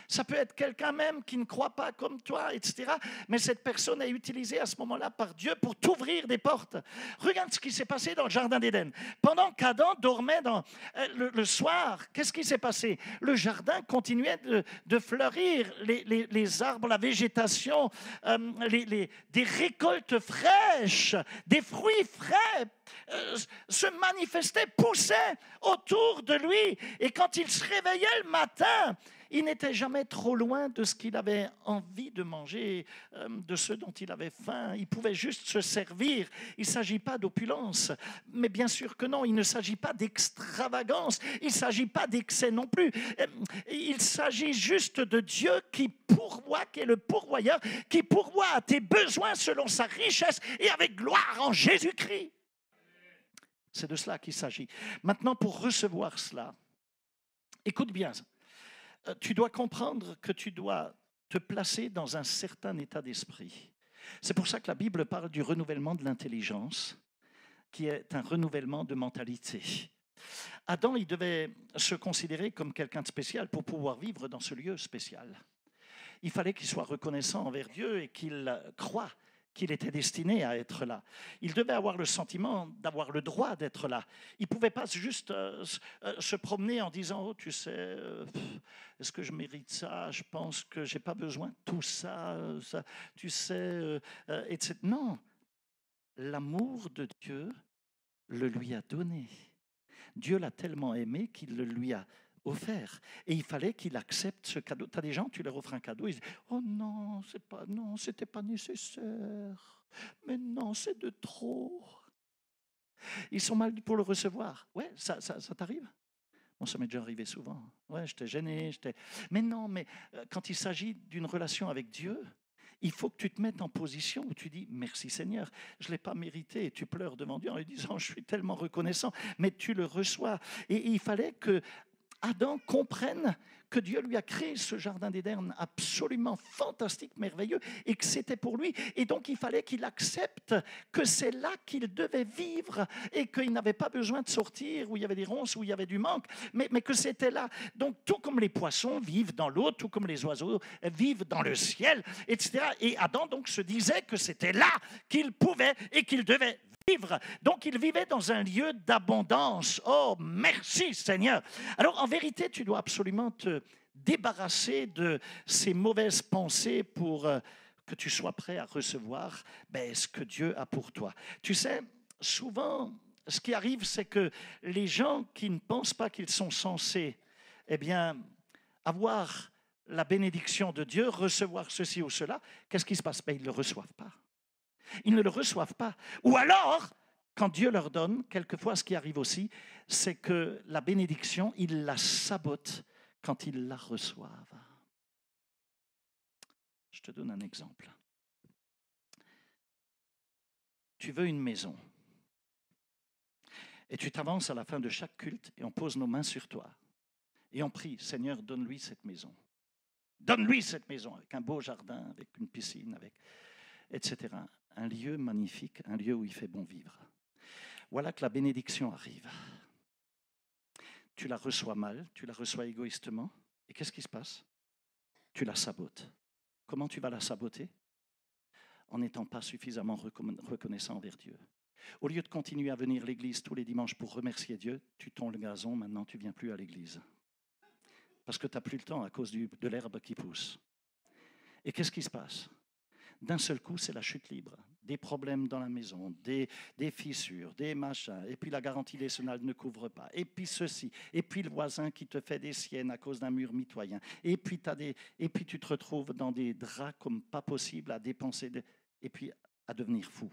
Ça peut être quelqu'un même qui ne croit pas comme toi, etc. Mais cette personne est utilisée à ce moment-là par Dieu pour t'ouvrir des portes. Regarde ce qui s'est passé dans le Jardin d'Éden. Pendant qu'Adam dormait le soir, qu'est-ce qui s'est passé? Le jardin continuait de fleurir, les arbres, la végétation, des récoltes fraîches, des fruits frais se manifestaient, poussaient autour de lui. Et quand il se réveillait le matin, il n'était jamais trop loin de ce qu'il avait envie de manger, de ce dont il avait faim. Il pouvait juste se servir. Il ne s'agit pas d'opulence, mais bien sûr que non. Il ne s'agit pas d'extravagance. Il ne s'agit pas d'excès non plus. Il s'agit juste de Dieu qui pourvoit, qui est le pourvoyeur, qui pourvoit à tes besoins selon sa richesse et avec gloire en Jésus-Christ. C'est de cela qu'il s'agit. Maintenant, pour recevoir cela, écoute bien. Tu dois comprendre que tu dois te placer dans un certain état d'esprit. C'est pour ça que la Bible parle du renouvellement de l'intelligence, qui est un renouvellement de mentalité. Adam, il devait se considérer comme quelqu'un de spécial pour pouvoir vivre dans ce lieu spécial. Il fallait qu'il soit reconnaissant envers Dieu et qu'il croie qu'il était destiné à être là. Il devait avoir le sentiment d'avoir le droit d'être là. Il ne pouvait pas juste se promener en disant « Oh, tu sais, est-ce que je mérite ça? Je pense que je n'ai pas besoin de tout ça, tu sais, etc. » Non, l'amour de Dieu le lui a donné. Dieu l'a tellement aimé qu'il le lui a offert. Et il fallait qu'il accepte ce cadeau. Tu as des gens, tu leur offres un cadeau, ils disent « Oh non, c'était pas nécessaire. Mais non, c'est de trop. » Ils sont mal pour le recevoir. Ouais, ça t'arrive? Bon, ça m'est déjà arrivé souvent. Ouais, j'étais gêné. Mais non, mais quand il s'agit d'une relation avec Dieu, il faut que tu te mettes en position où tu dis « Merci Seigneur, je ne l'ai pas mérité. » Et tu pleures devant Dieu en lui disant « Je suis tellement reconnaissant. » Mais tu le reçois. Et il fallait que Adam comprenne que Dieu lui a créé ce jardin d'Éden absolument fantastique, merveilleux, et que c'était pour lui. Et donc, il fallait qu'il accepte que c'est là qu'il devait vivre et qu'il n'avait pas besoin de sortir où il y avait des ronces, où il y avait du manque, mais que c'était là. Donc, tout comme les poissons vivent dans l'eau, tout comme les oiseaux vivent dans le ciel, etc. Et Adam, donc, se disait que c'était là qu'il pouvait et qu'il devait vivre. Donc, il vivait dans un lieu d'abondance. Oh, merci Seigneur. Alors, en vérité, tu dois absolument te débarrasser de ces mauvaises pensées pour que tu sois prêt à recevoir ce que Dieu a pour toi. Tu sais, souvent, ce qui arrive, c'est que les gens qui ne pensent pas qu'ils sont censés, avoir la bénédiction de Dieu, recevoir ceci ou cela, qu'est-ce qui se passe? Ils ne le reçoivent pas. Ils ne le reçoivent pas. Ou alors, quand Dieu leur donne, quelquefois ce qui arrive aussi, c'est que la bénédiction, ils la sabotent quand ils la reçoivent. Je te donne un exemple. Tu veux une maison. Et tu t'avances à la fin de chaque culte et on pose nos mains sur toi. Et on prie, Seigneur, donne-lui cette maison. Donne-lui cette maison avec un beau jardin, avec une piscine, etc. Un lieu magnifique, un lieu où il fait bon vivre. Voilà que la bénédiction arrive. Tu la reçois mal, tu la reçois égoïstement, et qu'est-ce qui se passe? Tu la sabotes. Comment tu vas la saboter? En n'étant pas suffisamment reconnaissant envers Dieu. Au lieu de continuer à venir à l'église tous les dimanches pour remercier Dieu, tu tonds le gazon, maintenant tu ne viens plus à l'église. Parce que tu n'as plus le temps à cause de l'herbe qui pousse. Et qu'est-ce qui se passe? D'un seul coup, c'est la chute libre. Des problèmes dans la maison, des fissures, des machins, et puis la garantie décennale ne couvre pas, et puis ceci, et puis le voisin qui te fait des siennes à cause d'un mur mitoyen, et puis tu te retrouves dans des draps comme pas possible à dépenser, et puis à devenir fou,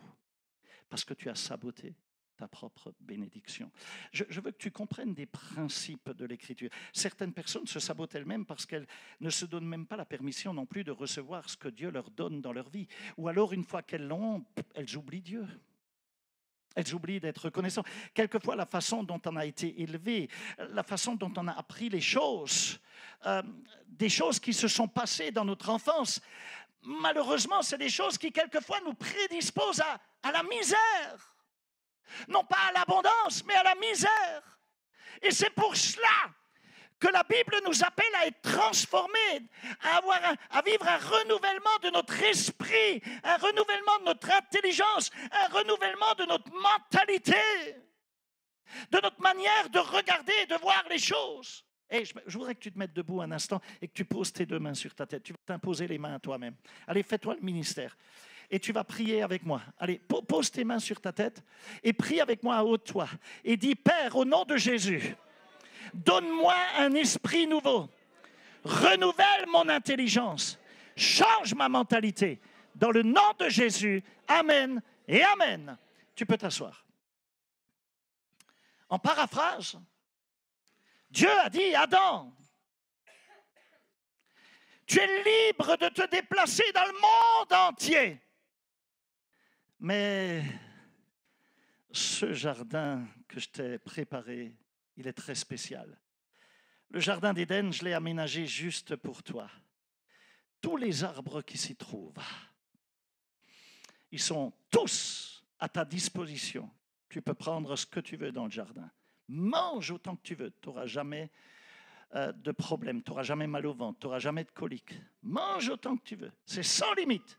parce que tu as saboté ta propre bénédiction. Je veux que tu comprennes des principes de l'Écriture. Certaines personnes se sabotent elles-mêmes parce qu'elles ne se donnent même pas la permission non plus de recevoir ce que Dieu leur donne dans leur vie. Ou alors, une fois qu'elles l'ont, elles oublient Dieu. Elles oublient d'être reconnaissantes. Quelquefois, la façon dont on a été élevé, la façon dont on a appris les choses, des choses qui se sont passées dans notre enfance, malheureusement, c'est des choses qui, quelquefois, nous prédisposent à la misère. Non pas à l'abondance, mais à la misère. Et c'est pour cela que la Bible nous appelle à être transformés, à vivre un renouvellement de notre esprit, un renouvellement de notre intelligence, un renouvellement de notre mentalité, de notre manière de regarder et de voir les choses. Et je voudrais que tu te mettes debout un instant et que tu poses tes 2 mains sur ta tête. Tu vas t'imposer les mains à toi-même. Allez, fais-toi le ministère. Et tu vas prier avec moi. Allez, pose tes mains sur ta tête et prie avec moi à haute voix. Et dis, Père, au nom de Jésus, donne-moi un esprit nouveau. Renouvelle mon intelligence. Change ma mentalité. Dans le nom de Jésus, Amen et Amen. Tu peux t'asseoir. En paraphrase, Dieu a dit, Adam, tu es libre de te déplacer dans le monde entier. Mais ce jardin que je t'ai préparé, il est très spécial. Le jardin d'Éden, je l'ai aménagé juste pour toi. Tous les arbres qui s'y trouvent, ils sont tous à ta disposition. Tu peux prendre ce que tu veux dans le jardin. Mange autant que tu veux. Tu n'auras jamais de problème. Tu n'auras jamais mal au ventre. Tu n'auras jamais de colique. Mange autant que tu veux. C'est sans limite.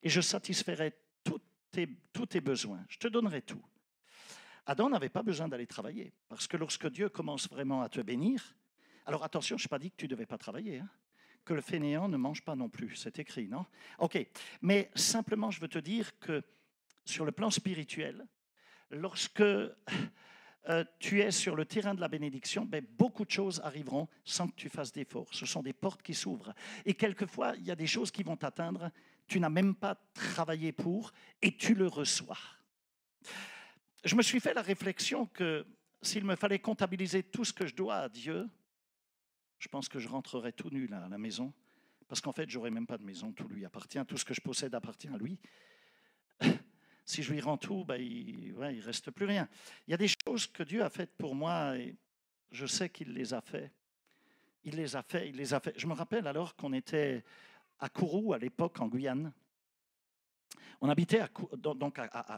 Et je satisferai tous tes besoins. Je te donnerai tout. Adam n'avait pas besoin d'aller travailler, parce que lorsque Dieu commence vraiment à te bénir, alors attention, je n'ai pas dit que tu ne devais pas travailler, hein, que le fainéant ne mange pas non plus, c'est écrit, non? Ok, mais simplement je veux te dire que sur le plan spirituel, lorsque tu es sur le terrain de la bénédiction, ben, beaucoup de choses arriveront sans que tu fasses d'efforts. Ce sont des portes qui s'ouvrent. Et quelquefois, il y a des choses qui vont t'atteindre, tu n'as même pas travaillé pour, et tu le reçois. Je me suis fait la réflexion que s'il me fallait comptabiliser tout ce que je dois à Dieu, je pense que je rentrerais tout nu là, à la maison, parce qu'en fait, je n'aurais même pas de maison, tout lui appartient, tout ce que je possède appartient à lui. Si je lui rends tout, ben, il ne reste plus rien. Il y a des choses que Dieu a faites pour moi, et je sais qu'il les a faites. Il les a fait. Je me rappelle alors qu'on était à Kourou, à l'époque, en Guyane. On habitait à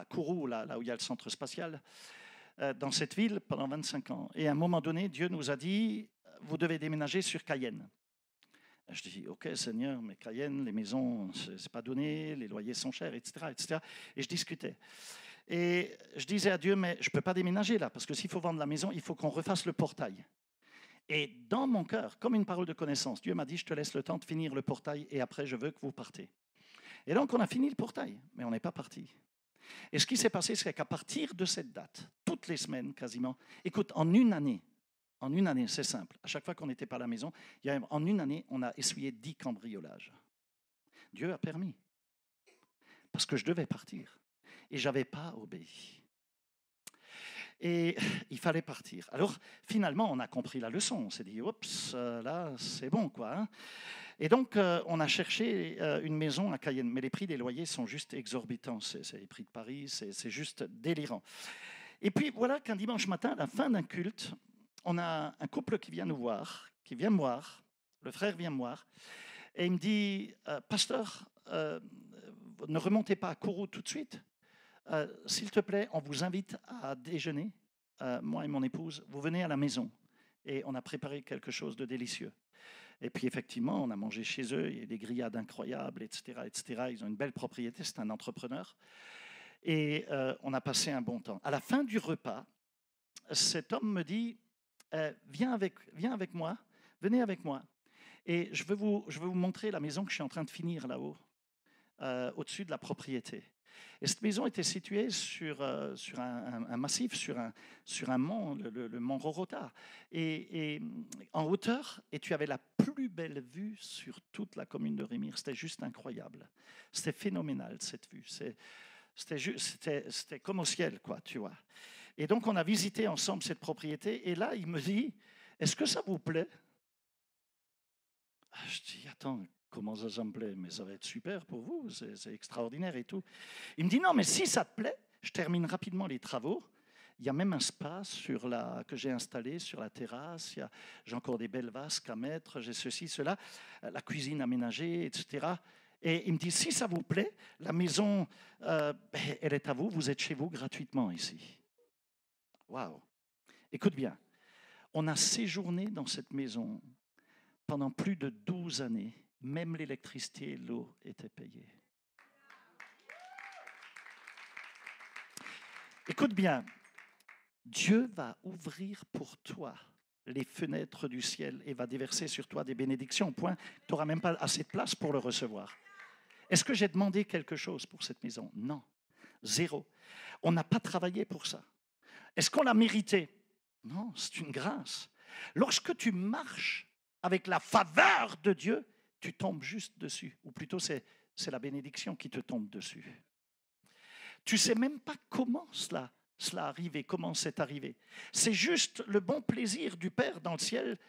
Kourou, là où il y a le centre spatial, dans cette ville pendant 25 ans. Et à un moment donné, Dieu nous a dit, vous devez déménager sur Cayenne. Je dis, ok Seigneur, mais Cayenne, les maisons, c'est pas donné, les loyers sont chers, etc., etc. Et je discutais. Et je disais à Dieu, mais je ne peux pas déménager là, parce que s'il faut vendre la maison, il faut qu'on refasse le portail. Et dans mon cœur, comme une parole de connaissance, Dieu m'a dit, je te laisse le temps de finir le portail et après, je veux que vous partez. Et donc, on a fini le portail, mais on n'est pas parti. Et ce qui s'est passé, c'est qu'à partir de cette date, toutes les semaines quasiment, écoute, en une année, c'est simple, à chaque fois qu'on n'était pas à la maison, en une année, on a essuyé 10 cambriolages. Dieu a permis, parce que je devais partir, et je n'avais pas obéi. Et il fallait partir. Alors, finalement, on a compris la leçon. On s'est dit, oups, là, c'est bon, quoi. Hein. Et donc, on a cherché une maison à Cayenne. Mais les prix des loyers sont juste exorbitants. C'est les prix de Paris, c'est juste délirant. Et puis, voilà qu'un dimanche matin, à la fin d'un culte, on a un couple qui vient nous voir, qui vient me voir. Le frère vient me voir. Et il me dit, pasteur, ne remontez pas à Kourou tout de suite. S'il te plaît, on vous invite à déjeuner, moi et mon épouse, vous venez à la maison et on a préparé quelque chose de délicieux. Et puis effectivement, on a mangé chez eux, il y a des grillades incroyables, etc., etc. Ils ont une belle propriété, c'est un entrepreneur. Et on a passé un bon temps. À la fin du repas, cet homme me dit, viens avec moi, venez avec moi. Et je veux vous montrer la maison que je suis en train de finir là-haut, au-dessus de la propriété. Et cette maison était située sur un massif, sur un mont, le mont Rorota, et en hauteur, et tu avais la plus belle vue sur toute la commune de Rémire. C'était juste incroyable. C'était phénoménal, cette vue. C'était comme au ciel, quoi, tu vois. Et donc, on a visité ensemble cette propriété, et là, il me dit, est-ce que ça vous plaît? Je dis, attends, comment ça me plaît? Mais ça va être super pour vous, c'est extraordinaire et tout. Il me dit, non, mais si ça te plaît, Je termine rapidement les travaux. Il y a même un spa que j'ai installé sur la terrasse. J'ai encore des belles vasques à mettre. J'ai ceci, cela. La cuisine aménagée, etc. Et il me dit, si ça vous plaît, la maison, elle est à vous. Vous êtes chez vous gratuitement ici. Waouh! Écoute bien. On a séjourné dans cette maison pendant plus de 12 années. Même l'électricité et l'eau étaient payées. Écoute bien, Dieu va ouvrir pour toi les fenêtres du ciel et va déverser sur toi des bénédictions au point que tu n'auras même pas assez de place pour le recevoir. Est-ce que j'ai demandé quelque chose pour cette maison? Non, zéro. On n'a pas travaillé pour ça. Est-ce qu'on l'a mérité? Non, c'est une grâce. Lorsque tu marches avec la faveur de Dieu, tu tombes juste dessus. Ou plutôt, c'est la bénédiction qui te tombe dessus. Tu ne sais même pas comment cela a arrivé, comment c'est arrivé. C'est juste le bon plaisir du Père dans le ciel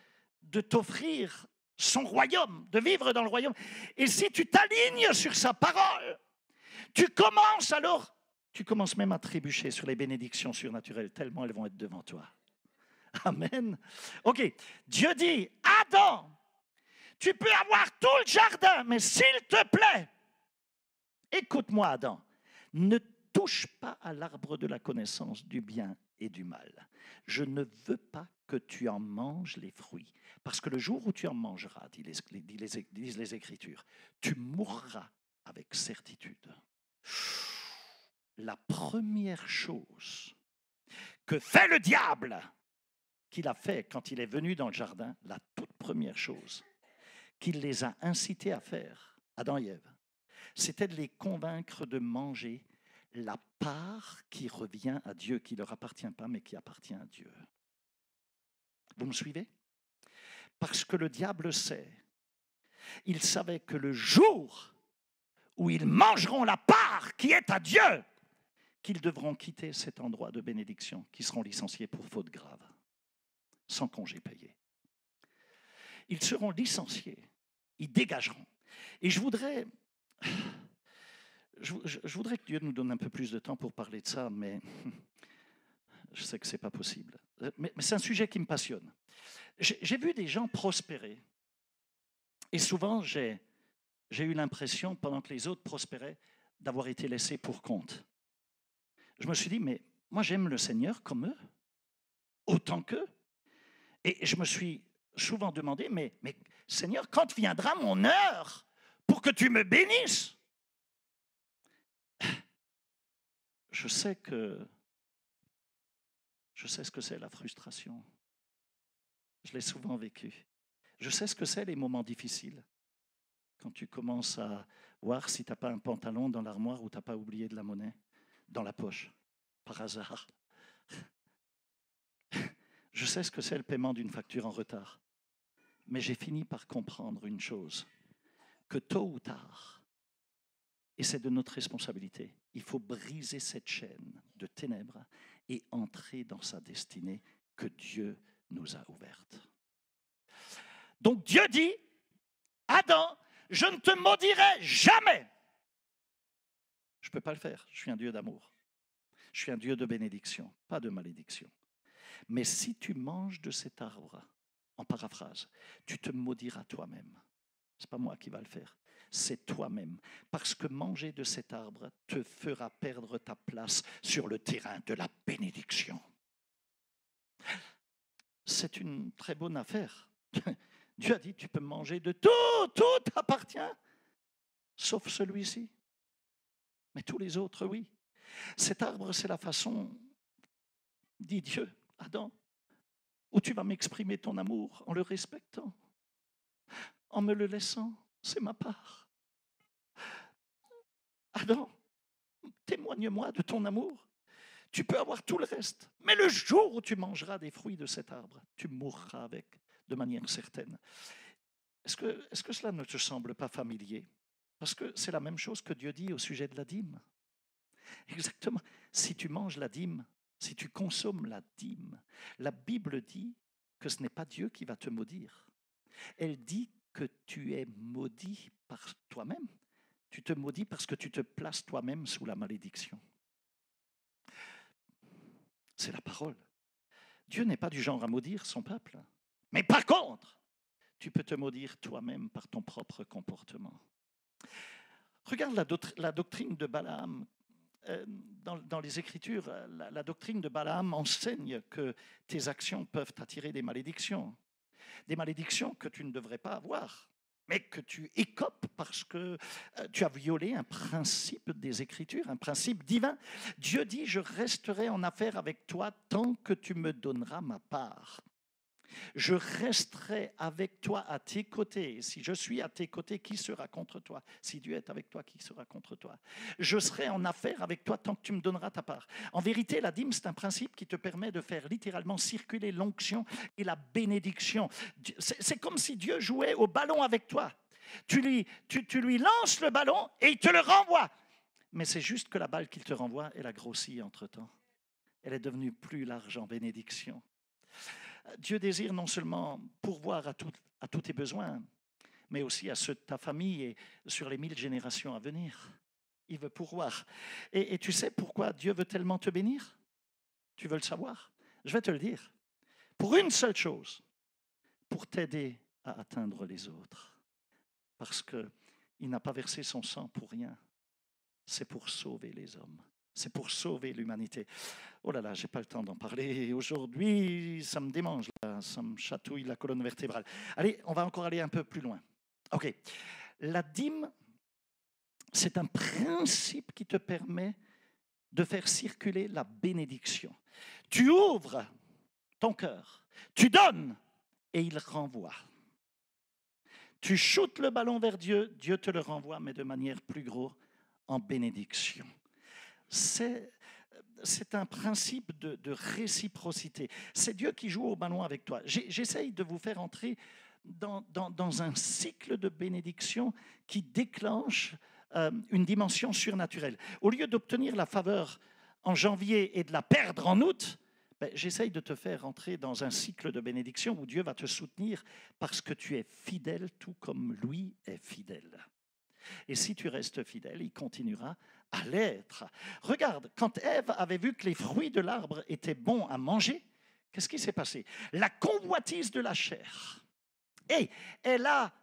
de t'offrir son royaume, de vivre dans le royaume. Et si tu t'alignes sur sa parole, tu commences même à trébucher sur les bénédictions surnaturelles, tellement elles vont être devant toi. Amen. Ok, Dieu dit, Adam, tu peux avoir tout le jardin, mais s'il te plaît, écoute-moi Adam, ne touche pas à l'arbre de la connaissance du bien et du mal. Je ne veux pas que tu en manges les fruits, parce que le jour où tu en mangeras, disent les Écritures, tu mourras avec certitude. La première chose que fait le diable, qu'il a fait quand il est venu dans le jardin, la toute première chose qu'il les a incités à faire, Adam et Ève, c'était de les convaincre de manger la part qui revient à Dieu, qui ne leur appartient pas, mais qui appartient à Dieu. Vous me suivez? Parce que le diable sait, il savait que le jour où ils mangeront la part qui est à Dieu, qu'ils devront quitter cet endroit de bénédiction, qui seront licenciés pour faute grave, sans congé payé. Ils seront licenciés, ils dégageront. Et je voudrais que Dieu nous donne un peu plus de temps pour parler de ça, mais je sais que ce n'est pas possible. Mais c'est un sujet qui me passionne. J'ai vu des gens prospérer. Et souvent, j'ai eu l'impression, pendant que les autres prospéraient, d'avoir été laissé pour compte. Je me suis dit, mais moi j'aime le Seigneur comme eux, autant qu'eux. Et je me suis souvent demandé, mais Seigneur, quand viendra mon heure pour que tu me bénisses? Je sais ce que c'est la frustration. Je l'ai souvent vécu. Je sais ce que c'est les moments difficiles. Quand tu commences à voir si tu n'as pas un pantalon dans l'armoire ou tu n'as pas oublié de la monnaie dans la poche, par hasard. Je sais ce que c'est le paiement d'une facture en retard. Mais j'ai fini par comprendre une chose, que tôt ou tard, et c'est de notre responsabilité, il faut briser cette chaîne de ténèbres et entrer dans sa destinée que Dieu nous a ouverte. Donc Dieu dit, Adam, je ne te maudirai jamais. Je ne peux pas le faire, je suis un Dieu d'amour. Je suis un Dieu de bénédiction, pas de malédiction. Mais si tu manges de cet arbre, en paraphrase, tu te maudiras toi-même. Ce n'est pas moi qui va le faire, c'est toi-même. Parce que manger de cet arbre te fera perdre ta place sur le terrain de la bénédiction. C'est une très bonne affaire. Dieu a dit, tu peux manger de tout, tout t'appartient, sauf celui-ci. Mais tous les autres, oui. Cet arbre, c'est la façon, dit Dieu, Adam, où tu vas m'exprimer ton amour en le respectant, en me le laissant, c'est ma part. Adam, témoigne-moi de ton amour. Tu peux avoir tout le reste, mais le jour où tu mangeras des fruits de cet arbre, tu mourras avec, de manière certaine. Est-ce que cela ne te semble pas familier? Parce que c'est la même chose que Dieu dit au sujet de la dîme. Exactement. Si tu manges la dîme, si tu consommes la dîme, la Bible dit que ce n'est pas Dieu qui va te maudire. Elle dit que tu es maudit par toi-même. Tu te maudis parce que tu te places toi-même sous la malédiction. c'est la parole. Dieu n'est pas du genre à maudire son peuple. Mais par contre, tu peux te maudire toi-même par ton propre comportement. Regarde la doctrine de Balaam. Dans les Écritures, la doctrine de Balaam enseigne que tes actions peuvent attirer des malédictions. Des malédictions que tu ne devrais pas avoir, mais que tu écopes parce que tu as violé un principe des Écritures, un principe divin. Dieu dit, je resterai en affaire avec toi tant que tu me donneras ma part. Je resterai avec toi à tes côtés. Si je suis à tes côtés, qui sera contre toi? Si Dieu est avec toi, qui sera contre toi? Je serai en affaire avec toi tant que tu me donneras ta part. En vérité, la dîme, c'est un principe qui te permet de faire littéralement circuler l'onction et la bénédiction. C'est comme si Dieu jouait au ballon avec toi. Tu lui lances le ballon et il te le renvoie. Mais c'est juste que la balle qu'il te renvoie, elle a grossi entre-temps. Elle est devenue plus large en bénédiction. Dieu désire non seulement pourvoir à tous tes besoins, mais aussi à ceux de ta famille et sur les 1000 générations à venir. Il veut pourvoir. Et tu sais pourquoi Dieu veut tellement te bénir? Tu veux le savoir? Je vais te le dire. Pour une seule chose, pour t'aider à atteindre les autres. Parce qu'il n'a pas versé son sang pour rien. C'est pour sauver les hommes. C'est pour sauver l'humanité. Oh là là, je n'ai pas le temps d'en parler. Aujourd'hui, ça me démange, là, ça me chatouille la colonne vertébrale. Allez, on va encore aller un peu plus loin. OK. La dîme, c'est un principe qui te permet de faire circuler la bénédiction. Tu ouvres ton cœur, tu donnes et il renvoie. Tu shootes le ballon vers Dieu, Dieu te le renvoie, mais de manière plus grosse, en bénédiction. C'est un principe de réciprocité. C'est Dieu qui joue au ballon avec toi. J'essaye de vous faire entrer dans un cycle de bénédiction qui déclenche une dimension surnaturelle. Au lieu d'obtenir la faveur en janvier et de la perdre en août, j'essaye de te faire entrer dans un cycle de bénédiction où Dieu va te soutenir parce que tu es fidèle tout comme lui est fidèle. Et si tu restes fidèle, il continuera à l'être. Regarde, quand Ève avait vu que les fruits de l'arbre étaient bons à manger, qu'est-ce qui s'est passé? La convoitise de la chair. Et elle a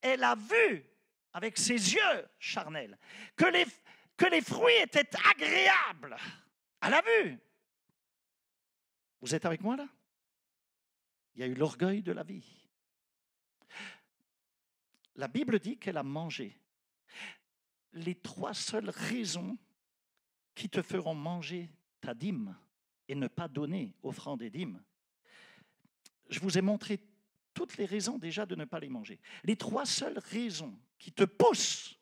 vu avec ses yeux charnels que les fruits étaient agréables à la vue. Vous êtes avec moi là? Il y a eu l'orgueil de la vie. La Bible dit qu'elle a mangé. Les 3 seules raisons qui te feront manger ta dîme et ne pas donner offrande et dîme. Je vous ai montré toutes les raisons déjà de ne pas les manger. Les 3 seules raisons qui te poussent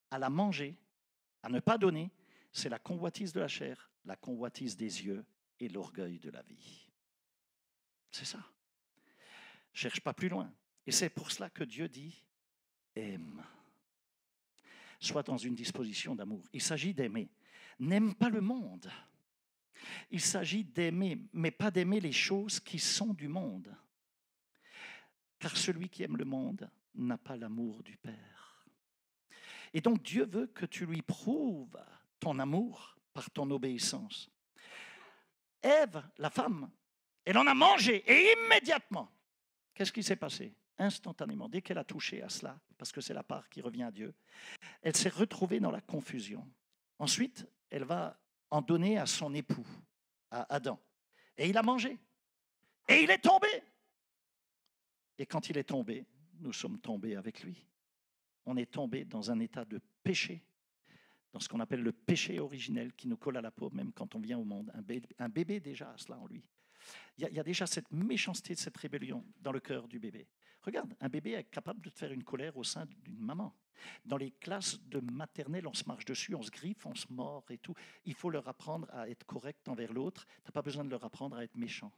à la manger, à ne pas donner, c'est la convoitise de la chair, la convoitise des yeux et l'orgueil de la vie. C'est ça. Cherche pas plus loin. Et c'est pour cela que Dieu dit « aime ». Sois dans une disposition d'amour. Il s'agit d'aimer. N'aime pas le monde. Il s'agit d'aimer, mais pas d'aimer les choses qui sont du monde. Car celui qui aime le monde n'a pas l'amour du Père. Et donc Dieu veut que tu lui prouves ton amour par ton obéissance. Ève, la femme, elle en a mangé et immédiatement, qu'est-ce qui s'est passé? Instantanément, dès qu'elle a touché à cela, parce que c'est la part qui revient à Dieu, elle s'est retrouvée dans la confusion. Ensuite, elle va en donner à son époux, à Adam. Et il a mangé. Et il est tombé. Et quand il est tombé, nous sommes tombés avec lui. On est tombé dans un état de péché, dans ce qu'on appelle le péché originel qui nous colle à la peau, même quand on vient au monde. Un bébé déjà a cela en lui. Il y a déjà cette méchanceté, cette rébellion dans le cœur du bébé. Regarde, un bébé est capable de faire une colère au sein d'une maman. Dans les classes de maternelle, on se marche dessus, on se griffe, on se mord et tout. Il faut leur apprendre à être correct envers l'autre. Tu n'as pas besoin de leur apprendre à être méchant.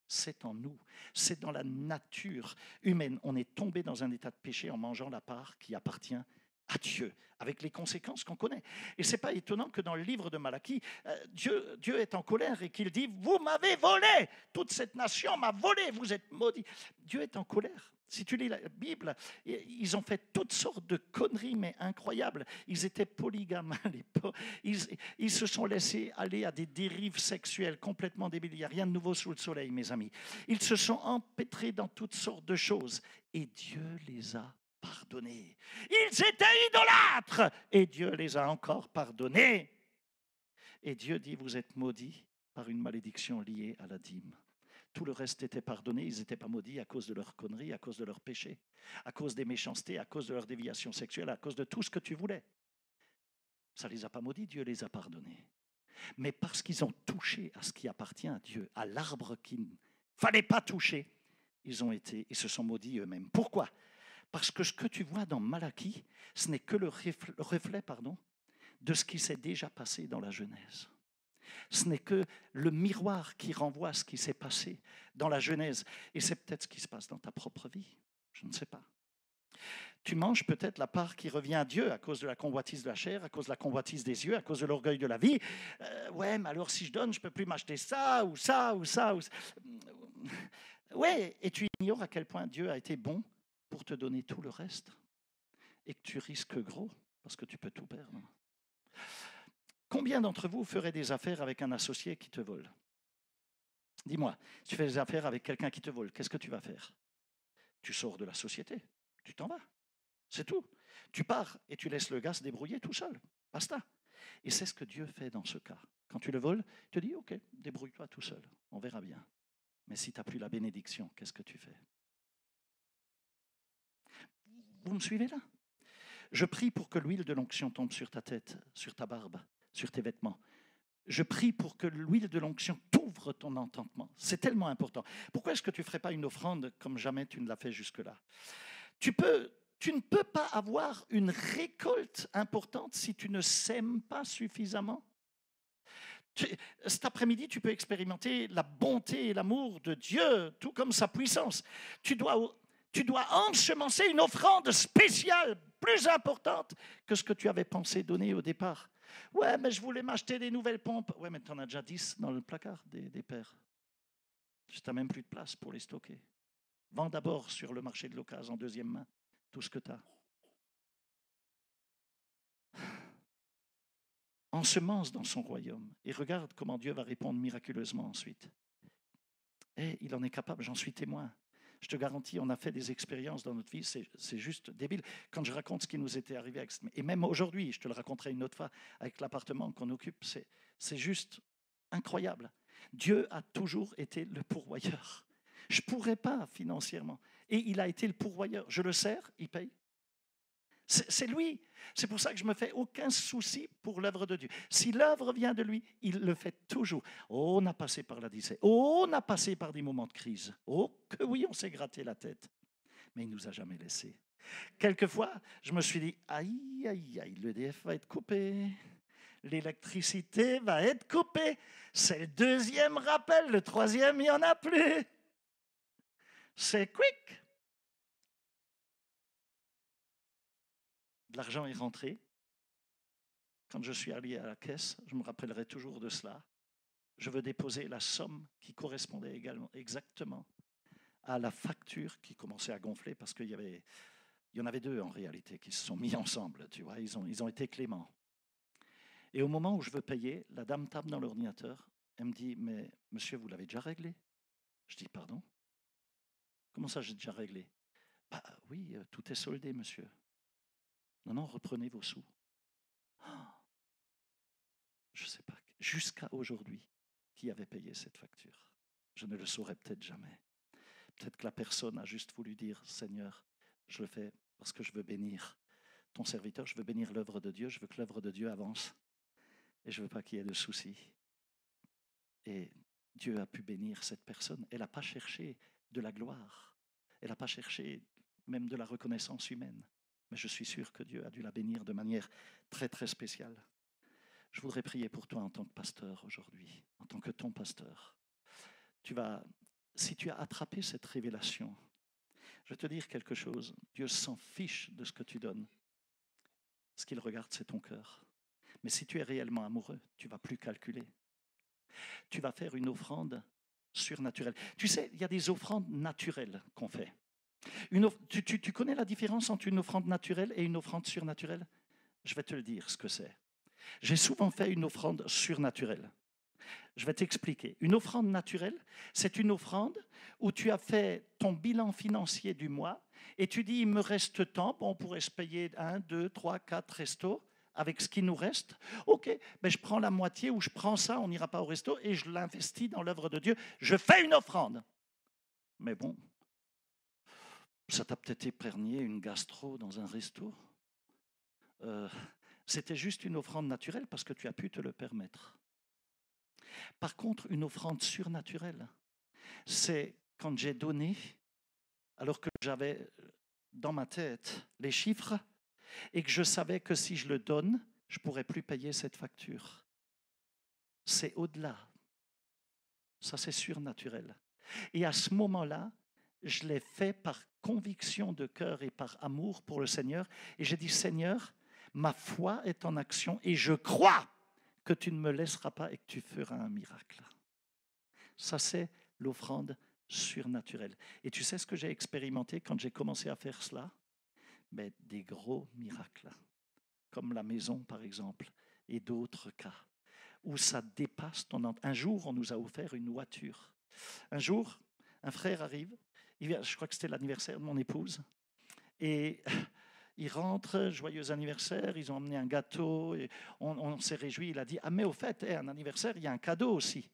C'est en nous, c'est dans la nature humaine. On est tombé dans un état de péché en mangeant la part qui appartient à Dieu, avec les conséquences qu'on connaît. Et ce n'est pas étonnant que dans le livre de Malachie, Dieu est en colère et qu'il dit « Vous m'avez volé, toute cette nation m'a volé, vous êtes maudits ». Dieu est en colère. Si tu lis la Bible, ils ont fait toutes sortes de conneries, mais incroyables. Ils étaient polygames à l'époque. Ils se sont laissés aller à des dérives sexuelles complètement débiles. Il n'y a rien de nouveau sous le soleil, mes amis. Ils se sont empêtrés dans toutes sortes de choses. Et Dieu les a pardonnés. Ils étaient idolâtres. Et Dieu les a encore pardonnés. Et Dieu dit, vous êtes maudits par une malédiction liée à la dîme. Tout le reste était pardonné, ils n'étaient pas maudits à cause de leurs conneries, à cause de leurs péchés, à cause des méchancetés, à cause de leurs déviations sexuelles, à cause de tout ce que tu voulais. Ça ne les a pas maudits, Dieu les a pardonnés. Mais parce qu'ils ont touché à ce qui appartient à Dieu, à l'arbre qu'il ne fallait pas toucher, ils se sont maudits eux-mêmes. Pourquoi ? Parce que ce que tu vois dans Malachie, ce n'est que le reflet de ce qui s'est déjà passé dans la Genèse. Ce n'est que le miroir qui renvoie à ce qui s'est passé dans la Genèse. Et c'est peut-être ce qui se passe dans ta propre vie. Je ne sais pas. Tu manges peut-être la part qui revient à Dieu à cause de la convoitise de la chair, à cause de la convoitise des yeux, à cause de l'orgueil de la vie. Ouais, mais alors si je donne, je ne peux plus m'acheter ça ou ça ou ça. Ouais, et tu ignores à quel point Dieu a été bon pour te donner tout le reste. Et que tu risques gros parce que tu peux tout perdre. Combien d'entre vous feraient des affaires avec un associé qui te vole ? Dis-moi, si tu fais des affaires avec quelqu'un qui te vole, qu'est-ce que tu vas faire ? Tu sors de la société, tu t'en vas, c'est tout. Tu pars et tu laisses le gars se débrouiller tout seul, basta. Et c'est ce que Dieu fait dans ce cas. Quand tu le voles, il te dit, ok, débrouille-toi tout seul, on verra bien. Mais si tu n'as plus la bénédiction, qu'est-ce que tu fais ? Vous me suivez là ? Je prie pour que l'huile de l'onction tombe sur ta tête, sur ta barbe, sur tes vêtements. Je prie pour que l'huile de l'onction t'ouvre ton entendement. C'est tellement important. Pourquoi est-ce que tu ne ferais pas une offrande comme jamais tu ne l'as fait jusque-là ? Tu ne peux pas avoir une récolte importante si tu ne sèmes pas suffisamment. Cet après-midi, tu peux expérimenter la bonté et l'amour de Dieu, tout comme sa puissance. Tu dois ensemencer une offrande spéciale, plus importante que ce que tu avais pensé donner au départ. Ouais, mais je voulais m'acheter des nouvelles pompes. Ouais, mais tu en as déjà 10 dans le placard des paires. Tu n'as même plus de place pour les stocker. Vends d'abord sur le marché de l'occasion en deuxième main tout ce que tu as. Ensemence dans son royaume et regarde comment Dieu va répondre miraculeusement ensuite. Et il en est capable, j'en suis témoin. Je te garantis, on a fait des expériences dans notre vie, c'est juste débile. Quand je raconte ce qui nous était arrivé, et même aujourd'hui, je te le raconterai une autre fois, avec l'appartement qu'on occupe, c'est juste incroyable. Dieu a toujours été le pourvoyeur. Je ne pourrais pas financièrement. Et il a été le pourvoyeur. Je le sers, il paye. C'est lui. C'est pour ça que je ne me fais aucun souci pour l'œuvre de Dieu. Si l'œuvre vient de lui, il le fait toujours. Oh, on a passé par la disette. Oh, on a passé par des moments de crise. Oh, que oui, on s'est gratté la tête. Mais il ne nous a jamais laissés. Quelquefois, je me suis dit, aïe, aïe, aïe, l'EDF va être coupé. L'électricité va être coupée. C'est le deuxième rappel. Le troisième, il n'y en a plus. C'est quick. L'argent est rentré. Quand je suis allé à la caisse, je me rappellerai toujours de cela. Je veux déposer la somme qui correspondait également exactement à la facture qui commençait à gonfler parce qu'il y en avait deux en réalité qui se sont mis ensemble. Tu vois, ils ont été cléments. Et au moment où je veux payer, la dame tape dans l'ordinateur. Elle me dit, mais monsieur, vous l'avez déjà réglé ? Je dis, pardon ? Comment ça, j'ai déjà réglé ? Bah oui, tout est soldé, monsieur. Non, non, reprenez vos sous. Oh, je ne sais pas, jusqu'à aujourd'hui, qui avait payé cette facture. Je ne le saurais peut-être jamais. Peut-être que la personne a juste voulu dire, Seigneur, je le fais parce que je veux bénir ton serviteur, je veux bénir l'œuvre de Dieu, je veux que l'œuvre de Dieu avance. Et je ne veux pas qu'il y ait de soucis. Et Dieu a pu bénir cette personne. Elle n'a pas cherché de la gloire. Elle n'a pas cherché même de la reconnaissance humaine. Mais je suis sûr que Dieu a dû la bénir de manière très, très spéciale. Je voudrais prier pour toi en tant que pasteur aujourd'hui, en tant que ton pasteur. Si tu as attrapé cette révélation, je vais te dire quelque chose. Dieu s'en fiche de ce que tu donnes. Ce qu'il regarde, c'est ton cœur. Mais si tu es réellement amoureux, tu ne vas plus calculer. Tu vas faire une offrande surnaturelle. Tu sais, il y a des offrandes naturelles qu'on fait. Tu connais la différence entre une offrande naturelle et une offrande surnaturelle? Je vais te le dire ce que c'est. J'ai souvent fait une offrande surnaturelle. Je vais t'expliquer. Une offrande naturelle, c'est une offrande où tu as fait ton bilan financier du mois et tu dis, il me reste tant, bon, on pourrait se payer 1, 2, 3, 4 restos avec ce qui nous reste. Ok, ben je prends la moitié ou je prends ça, on n'ira pas au resto et je l'investis dans l'œuvre de Dieu. Je fais une offrande. Mais bon, ça t'a peut-être épargné une gastro dans un resto. C'était juste une offrande naturelle parce que tu as pu te le permettre. Par contre, une offrande surnaturelle, c'est quand j'ai donné, alors que j'avais dans ma tête les chiffres et que je savais que si je le donne, je ne pourrais plus payer cette facture. C'est au-delà. Ça, c'est surnaturel. Et à ce moment-là, je l'ai fait par conviction de cœur et par amour pour le Seigneur. Et j'ai dit, Seigneur, ma foi est en action et je crois que tu ne me laisseras pas et que tu feras un miracle. Ça, c'est l'offrande surnaturelle. Et tu sais ce que j'ai expérimenté quand j'ai commencé à faire cela? Mais des gros miracles, comme la maison, par exemple, et d'autres cas, où ça dépasse ton... Un jour, on nous a offert une voiture. Un jour, un frère arrive, je crois que c'était l'anniversaire de mon épouse, et... il rentre, joyeux anniversaire, ils ont emmené un gâteau, et on s'est réjouis. Il a dit, ah mais au fait, un anniversaire, il y a un cadeau aussi.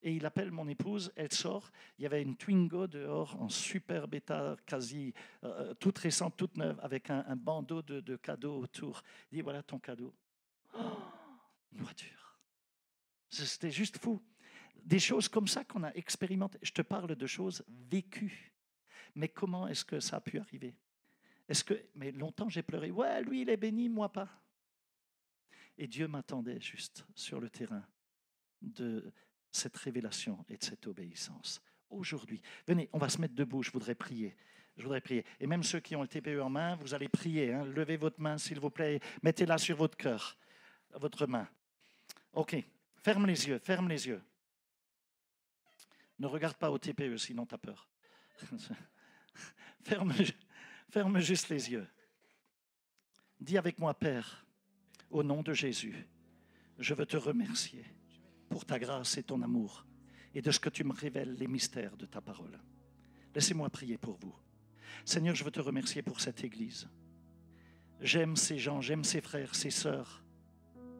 Et il appelle mon épouse, elle sort, il y avait une Twingo dehors en super bêta, quasi toute récente, toute neuve, avec un bandeau de cadeaux autour. Il dit, voilà ton cadeau. Oh, une voiture. C'était juste fou. Des choses comme ça qu'on a expérimentées. Je te parle de choses vécues. Mais comment est-ce que ça a pu arriver? Mais longtemps j'ai pleuré, ouais, lui il est béni, moi pas. Et Dieu m'attendait juste sur le terrain de cette révélation et de cette obéissance. Aujourd'hui, venez, on va se mettre debout, je voudrais prier. Et même ceux qui ont le TPE en main, vous allez prier. Hein. Levez votre main, s'il vous plaît, mettez-la sur votre cœur, votre main. Ok, ferme les yeux. Ne regarde pas au TPE, sinon tu as peur. Ferme juste les yeux. Dis avec moi, Père, au nom de Jésus, je veux te remercier pour ta grâce et ton amour et de ce que tu me révèles les mystères de ta parole. Laissez-moi prier pour vous. Seigneur, je veux te remercier pour cette Église. J'aime ces gens, j'aime ces frères, ces sœurs,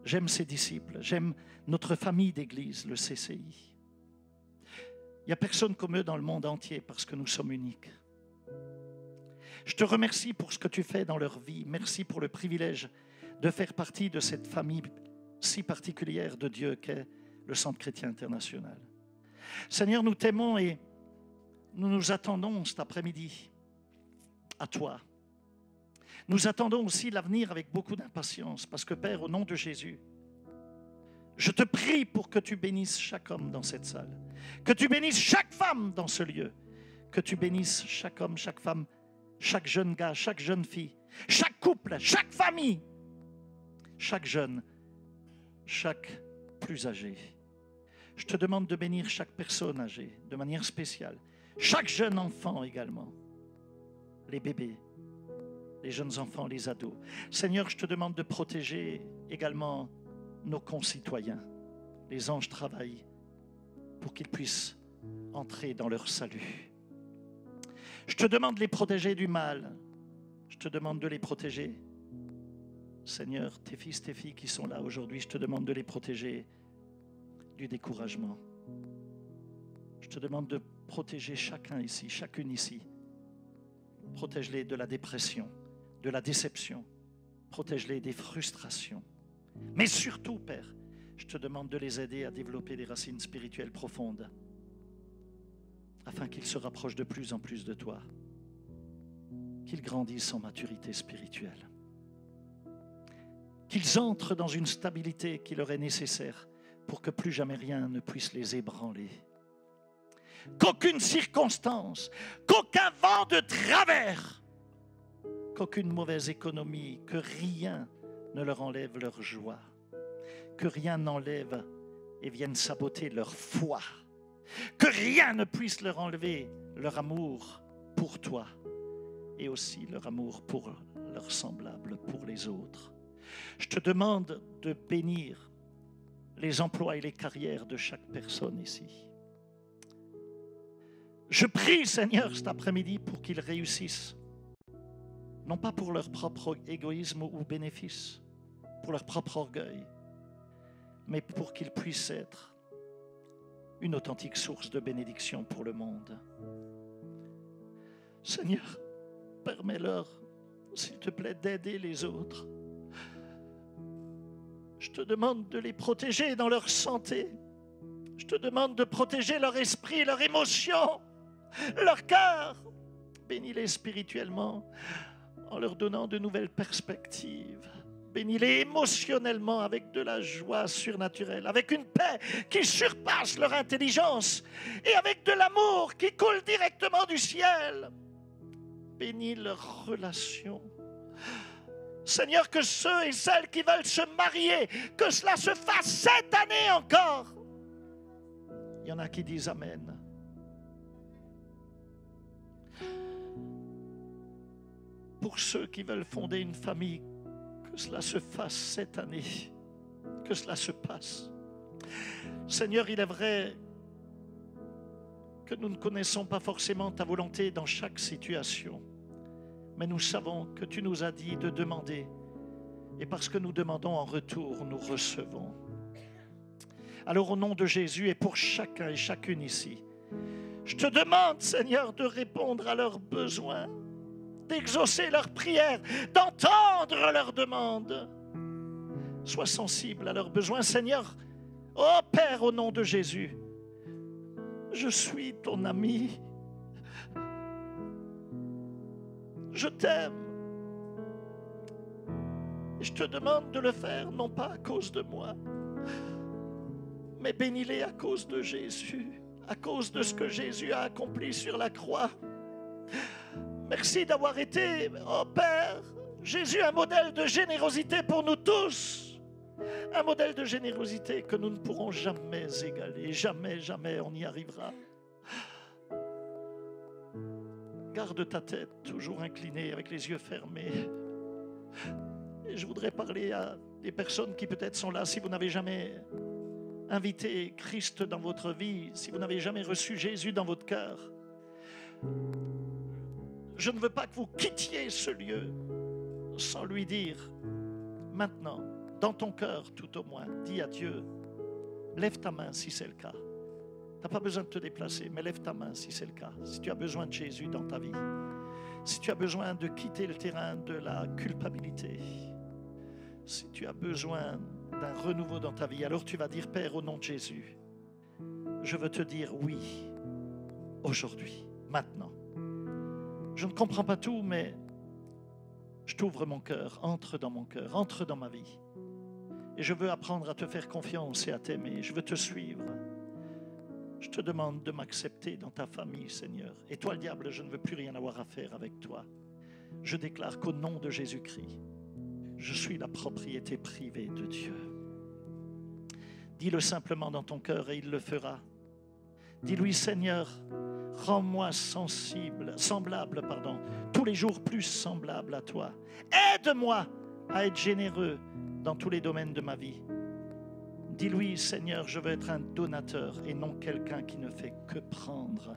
j'aime ces disciples, j'aime notre famille d'Église, le CCI. Il n'y a personne comme eux dans le monde entier parce que nous sommes uniques. Je te remercie pour ce que tu fais dans leur vie. Merci pour le privilège de faire partie de cette famille si particulière de Dieu qu'est le Centre chrétien international. Seigneur, nous t'aimons et nous nous attendons cet après-midi à toi. Nous attendons aussi l'avenir avec beaucoup d'impatience parce que, Père, au nom de Jésus, je te prie pour que tu bénisses chaque homme dans cette salle, que tu bénisses chaque femme dans ce lieu, que tu bénisses chaque homme, chaque femme, chaque jeune gars, chaque jeune fille, chaque couple, chaque famille, chaque jeune, chaque plus âgé. Je te demande de bénir chaque personne âgée de manière spéciale, chaque jeune enfant également, les bébés, les jeunes enfants, les ados. Seigneur, je te demande de protéger également nos concitoyens. Les anges travaillent pour qu'ils puissent entrer dans leur salut. Je te demande de les protéger du mal. Je te demande de les protéger. Seigneur, tes fils, tes filles qui sont là aujourd'hui, je te demande de les protéger du découragement. Je te demande de protéger chacun ici, chacune ici. Protège-les de la dépression, de la déception. Protège-les des frustrations. Mais surtout, Père, je te demande de les aider à développer des racines spirituelles profondes afin qu'ils se rapprochent de plus en plus de toi, qu'ils grandissent en maturité spirituelle, qu'ils entrent dans une stabilité qui leur est nécessaire pour que plus jamais rien ne puisse les ébranler. Qu'aucune circonstance, qu'aucun vent de travers, qu'aucune mauvaise économie, que rien ne leur enlève leur joie, que rien n'enlève et vienne saboter leur foi, que rien ne puisse leur enlever leur amour pour toi et aussi leur amour pour leurs semblables, pour les autres. Je te demande de bénir les emplois et les carrières de chaque personne ici. Je prie, Seigneur, cet après-midi pour qu'ils réussissent, non pas pour leur propre égoïsme ou bénéfice, pour leur propre orgueil, mais pour qu'ils puissent être une authentique source de bénédiction pour le monde. Seigneur, permets-leur, s'il te plaît, d'aider les autres. Je te demande de les protéger dans leur santé. Je te demande de protéger leur esprit, leur émotion, leur cœur. Bénis-les spirituellement en leur donnant de nouvelles perspectives. Bénis-les émotionnellement avec de la joie surnaturelle, avec une paix qui surpasse leur intelligence et avec de l'amour qui coule directement du ciel. Bénis leurs relations. Seigneur, que ceux et celles qui veulent se marier, que cela se fasse cette année encore. Il y en a qui disent Amen. Pour ceux qui veulent fonder une famille, que cela se fasse cette année, que cela se passe. Seigneur, il est vrai que nous ne connaissons pas forcément ta volonté dans chaque situation, mais nous savons que tu nous as dit de demander, et parce que nous demandons en retour, nous recevons. Alors au nom de Jésus et pour chacun et chacune ici, je te demande, Seigneur, de répondre à leurs besoins, d'exaucer leurs prières, d'entendre leurs demandes. Sois sensible à leurs besoins, Seigneur. Oh Père, au nom de Jésus, je suis ton ami. Je t'aime. Je te demande de le faire, non pas à cause de moi, mais bénis-les à cause de Jésus, à cause de ce que Jésus a accompli sur la croix. Merci d'avoir été, oh Père, Jésus, un modèle de générosité pour nous tous. Un modèle de générosité que nous ne pourrons jamais égaler. Jamais, jamais on y arrivera. Garde ta tête toujours inclinée avec les yeux fermés. Et je voudrais parler à des personnes qui peut-être sont là. Si vous n'avez jamais invité Christ dans votre vie, si vous n'avez jamais reçu Jésus dans votre cœur, je ne veux pas que vous quittiez ce lieu sans lui dire maintenant, dans ton cœur tout au moins, dis à Dieu, lève ta main si c'est le cas. Tu n'as pas besoin de te déplacer, mais lève ta main si c'est le cas. Si tu as besoin de Jésus dans ta vie, si tu as besoin de quitter le terrain de la culpabilité, si tu as besoin d'un renouveau dans ta vie, alors tu vas dire, Père, au nom de Jésus, je veux te dire oui, aujourd'hui, maintenant. Je ne comprends pas tout, mais je t'ouvre mon cœur, entre dans mon cœur, entre dans ma vie. Et je veux apprendre à te faire confiance et à t'aimer. Je veux te suivre. Je te demande de m'accepter dans ta famille, Seigneur. Et toi, le diable, je ne veux plus rien avoir à faire avec toi. Je déclare qu'au nom de Jésus-Christ, je suis la propriété privée de Dieu. Dis-le simplement dans ton cœur et il le fera. Dis-lui, Seigneur, rends-moi semblable, tous les jours plus semblable à toi. Aide-moi à être généreux dans tous les domaines de ma vie. Dis-lui, Seigneur, je veux être un donateur et non quelqu'un qui ne fait que prendre.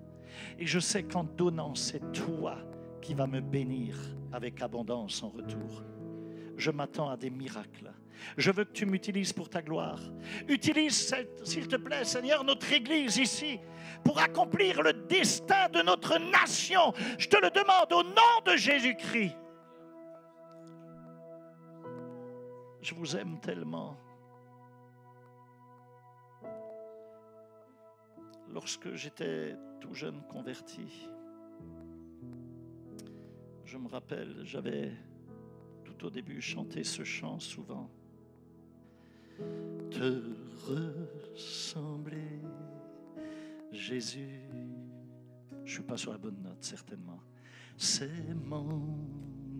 Et je sais qu'en donnant, c'est toi qui vas me bénir avec abondance en retour. Je m'attends à des miracles. Je veux que tu m'utilises pour ta gloire. Utilise, s'il te plaît, Seigneur, notre Église ici pour accomplir le destin de notre nation. Je te le demande au nom de Jésus-Christ. Je vous aime tellement. Lorsque j'étais tout jeune converti, je me rappelle, j'avais tout au début chanté ce chant souvent. Te ressembler, Jésus. Je ne suis pas sur la bonne note, certainement. C'est mon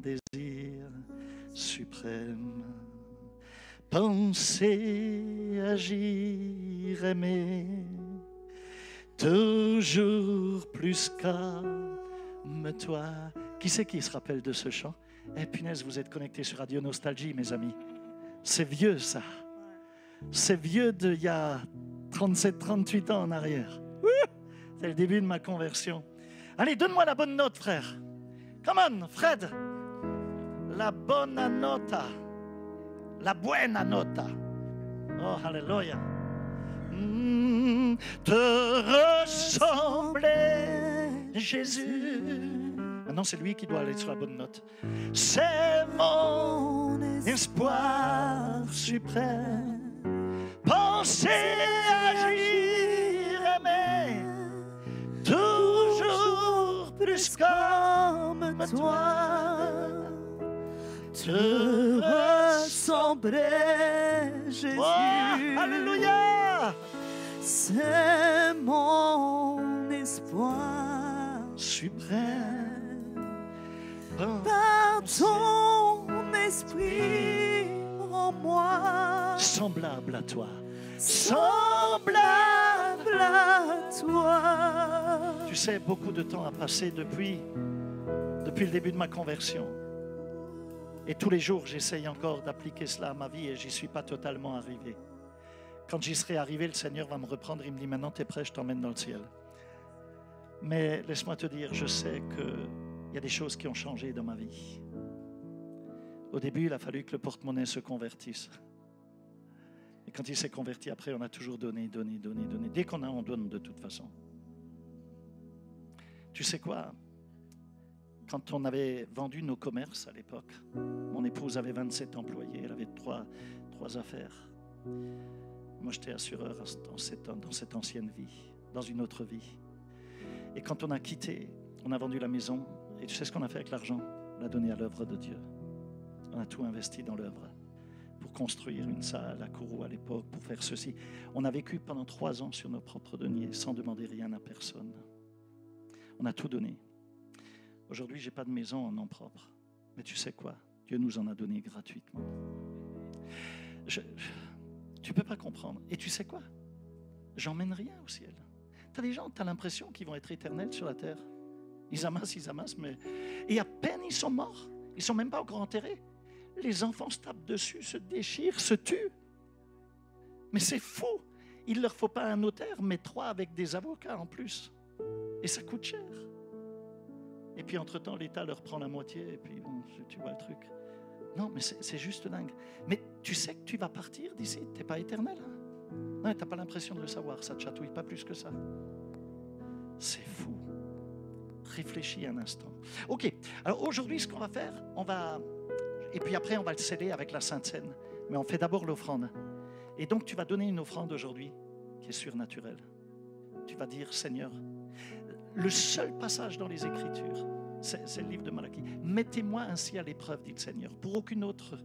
désir suprême. penser, agir, aimer, toujours plus comme toi. Qui c'est qui se rappelle de ce chant? Eh punaise, vous êtes connectés sur Radio Nostalgie, mes amis. C'est vieux, ça. C'est vieux d'il y a 37-38 ans en arrière. C'est le début de ma conversion. Allez, donne-moi la bonne note, frère. Come on, Fred. La buona nota. La buena nota. Oh, alléluia. Te ressembler, Jésus. Maintenant, c'est lui qui doit aller sur la bonne note. C'est mon espoir suprême. Penser, agir, aimer, toujours plus comme toi. Te ressembler, Jésus. Oh, alléluia. C'est mon espoir suprême. Par ton esprit en moi, semblable à toi, semblable à toi. Tu sais, beaucoup de temps a passé depuis le début de ma conversion. Et tous les jours, j'essaye encore d'appliquer cela à ma vie et j'y suis pas totalement arrivé. Quand j'y serai arrivé, le Seigneur va me reprendre. Il me dit, maintenant, tu es prêt, je t'emmène dans le ciel. Mais laisse-moi te dire, je sais qu'il y a des choses qui ont changé dans ma vie. Au début, il a fallu que le porte-monnaie se convertisse. Et quand il s'est converti, après, on a toujours donné. Dès qu'on a, on donne de toute façon. Tu sais quoi? Quand on avait vendu nos commerces à l'époque, mon épouse avait 27 employés, elle avait trois affaires. Moi, j'étais assureur dans cette ancienne vie, dans une autre vie. Et quand on a quitté, on a vendu la maison. Et tu sais ce qu'on a fait avec l'argent? On l'a donné à l'œuvre de Dieu. On a tout investi dans l'œuvre. Pour construire une salle à Kourou à l'époque, pour faire ceci. On a vécu pendant 3 ans sur nos propres deniers, sans demander rien à personne. On a tout donné. Aujourd'hui, je n'ai pas de maison en nom propre. Mais tu sais quoi? Dieu nous en a donné gratuitement. Tu ne peux pas comprendre. Et tu sais quoi? J'emmène rien au ciel. Tu as des gens, tu as l'impression qu'ils vont être éternels sur la terre. Ils amassent, mais... Et à peine ils sont morts. Ils ne sont même pas encore enterrés. Les enfants se tapent dessus, se déchirent, se tuent. Mais c'est fou. Il ne leur faut pas un notaire, mais 3 avec des avocats en plus. Et ça coûte cher. Et puis entre-temps, l'État leur prend la moitié. Et puis, bon, tu vois le truc. Non, mais c'est juste dingue. Mais tu sais que tu vas partir d'ici. Tu n'es pas éternel. Non, tu n'as pas l'impression de le savoir. Ça ne te chatouille pas plus que ça. C'est fou. Réfléchis un instant. OK. Alors aujourd'hui, ce qu'on va faire, et puis après, on va le sceller avec la Sainte Seine. Mais on fait d'abord l'offrande. Et donc, tu vas donner une offrande aujourd'hui qui est surnaturelle. Tu vas dire, Seigneur, le seul passage dans les Écritures, c'est le livre de Malachie. Mettez-moi ainsi à l'épreuve, dit le Seigneur. Pour aucune autre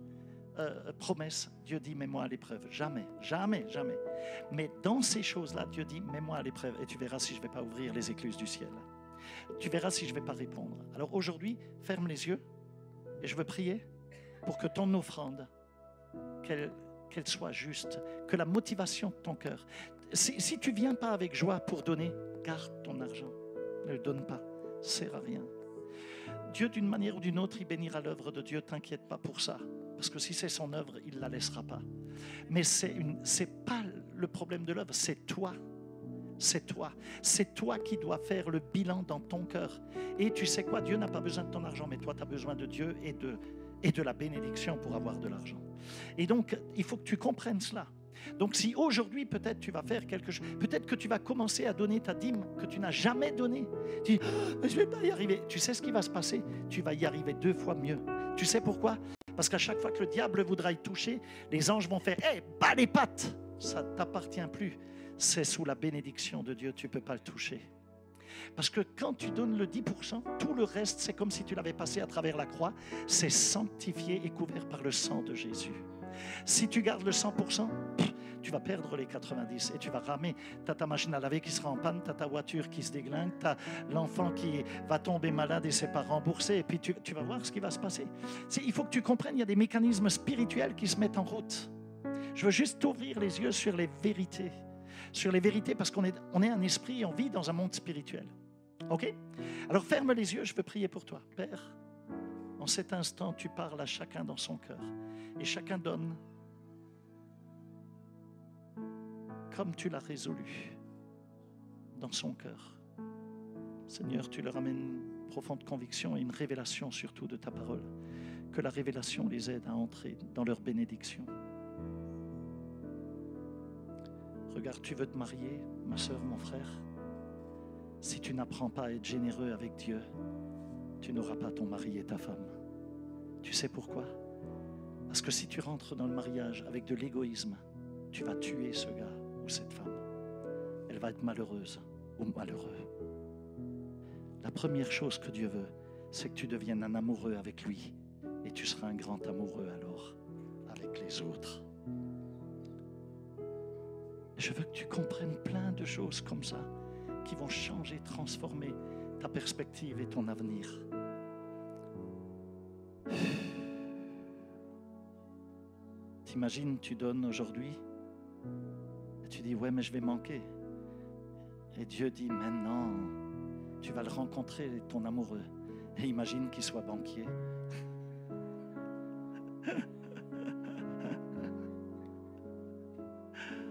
promesse, Dieu dit, mets-moi à l'épreuve. Jamais, jamais, jamais. Mais dans ces choses-là, Dieu dit, mets-moi à l'épreuve. Et tu verras si je ne vais pas ouvrir les écluses du ciel. Tu verras si je ne vais pas répondre. Alors aujourd'hui, ferme les yeux et je veux prier pour que ton offrande, qu'elle soit juste, que la motivation de ton cœur. Si tu ne viens pas avec joie pour donner, garde ton argent. Ne le donne pas. Ça ne sert à rien. Dieu, d'une manière ou d'une autre, il bénira l'œuvre de Dieu. T'inquiète pas pour ça. Parce que si c'est son œuvre, il ne la laissera pas. Mais c'est pas le problème de l'œuvre, c'est toi. C'est toi. C'est toi qui dois faire le bilan dans ton cœur. Et tu sais quoi? Dieu n'a pas besoin de ton argent, mais toi, tu as besoin de Dieu et de la bénédiction pour avoir de l'argent. Et donc, il faut que tu comprennes cela. Donc, si aujourd'hui, peut-être, tu vas faire quelque chose, peut-être que tu vas commencer à donner ta dîme que tu n'as jamais donnée. Tu dis, je ne vais pas y arriver. Tu sais ce qui va se passer? Tu vas y arriver 2 fois mieux. Tu sais pourquoi? Parce qu'à chaque fois que le diable voudra y toucher, les anges vont faire, hey, bats les pattes! Ça ne t'appartient plus. C'est sous la bénédiction de Dieu, tu ne peux pas le toucher. Parce que quand tu donnes le 10%, tout le reste, c'est comme si tu l'avais passé à travers la croix. C'est sanctifié et couvert par le sang de Jésus. Si tu gardes le 100%, tu vas perdre les 90 et tu vas ramer. Tu as ta machine à laver qui sera en panne, tu as ta voiture qui se déglingue, tu as l'enfant qui va tomber malade et c'est pas remboursé. Et puis tu vas voir ce qui va se passer. Il faut que tu comprennes, il y a des mécanismes spirituels qui se mettent en route. Je veux juste t'ouvrir les yeux sur les vérités. Sur les vérités parce qu'on est un esprit et on vit dans un monde spirituel. OK? Alors ferme les yeux, je veux prier pour toi. Père, en cet instant, tu parles à chacun dans son cœur. Et chacun donne comme tu l'as résolu dans son cœur. Seigneur, tu leur amènes une profonde conviction et une révélation surtout de ta parole. Que la révélation les aide à entrer dans leur bénédiction. Regarde, tu veux te marier, ma sœur, mon frère. Si tu n'apprends pas à être généreux avec Dieu, tu n'auras pas ton mari et ta femme. Tu sais pourquoi? Parce que si tu rentres dans le mariage avec de l'égoïsme, tu vas tuer ce gars ou cette femme. Elle va être malheureuse ou malheureux. La première chose que Dieu veut, c'est que tu deviennes un amoureux avec lui. Et tu seras un grand amoureux alors avec les autres. Je veux que tu comprennes plein de choses comme ça qui vont changer, transformer ta perspective et ton avenir. T'imagines, tu donnes aujourd'hui et tu dis ouais mais je vais manquer. Et Dieu dit maintenant tu vas le rencontrer, ton amoureux. Et imagine qu'il soit banquier.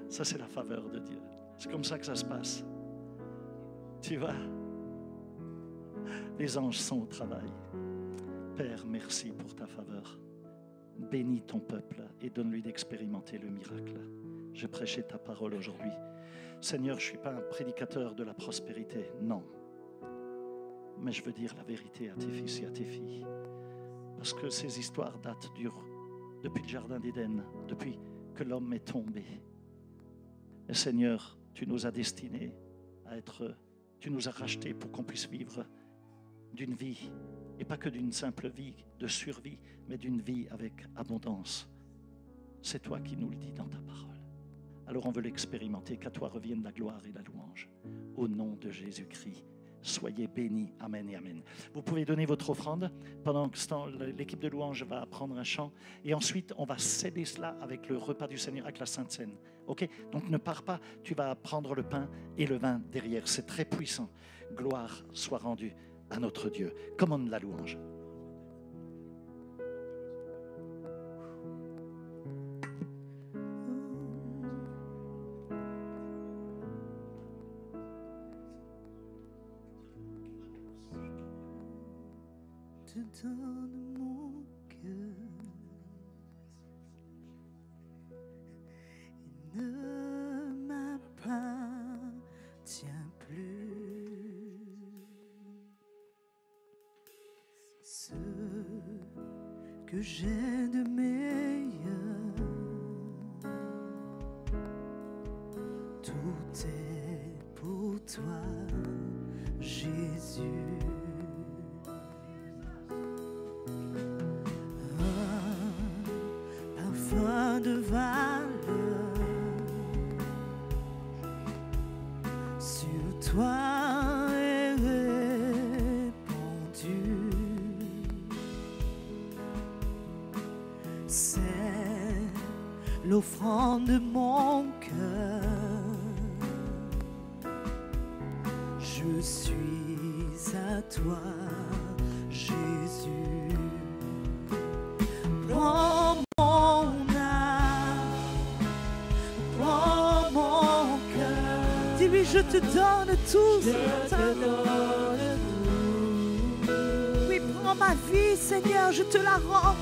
Ça, c'est la faveur de Dieu. C'est comme ça que ça se passe. Tu vois, les anges sont au travail. Père, merci pour ta faveur. Bénis ton peuple et donne-lui d'expérimenter le miracle. Je prêchais ta parole aujourd'hui. Seigneur, je ne suis pas un prédicateur de la prospérité, non. Mais je veux dire la vérité à tes fils et à tes filles. Parce que ces histoires datent depuis le Jardin d'Éden, depuis que l'homme est tombé. Et Seigneur, tu nous as destinés à être, tu nous as rachetés pour qu'on puisse vivre d'une vie, et pas que d'une simple vie de survie, mais d'une vie avec abondance. C'est toi qui nous le dis dans ta parole. Alors on veut l'expérimenter, qu'à toi revienne la gloire et la louange. Au nom de Jésus-Christ. Soyez bénis. Amen et amen. Vous pouvez donner votre offrande. Pendant ce temps, l'équipe de louange va apprendre un chant. Et ensuite, on va sceller cela avec le repas du Seigneur, avec la Sainte Seine. OK? Donc ne pars pas. Tu vas prendre le pain et le vin derrière. C'est très puissant. Gloire soit rendue à notre Dieu. Commande la louange. Te donne mon cœur, il ne m'appartient plus. Ce que j'ai de meilleur, tout est pour toi, Jésus. De valeur sur toi est répandu. C'est l'offrande de mon cœur. Je suis à toi, Jésus. Prends je te donne tout. Je te donne tout. Oui, prends ma vie, Seigneur, je te la rends.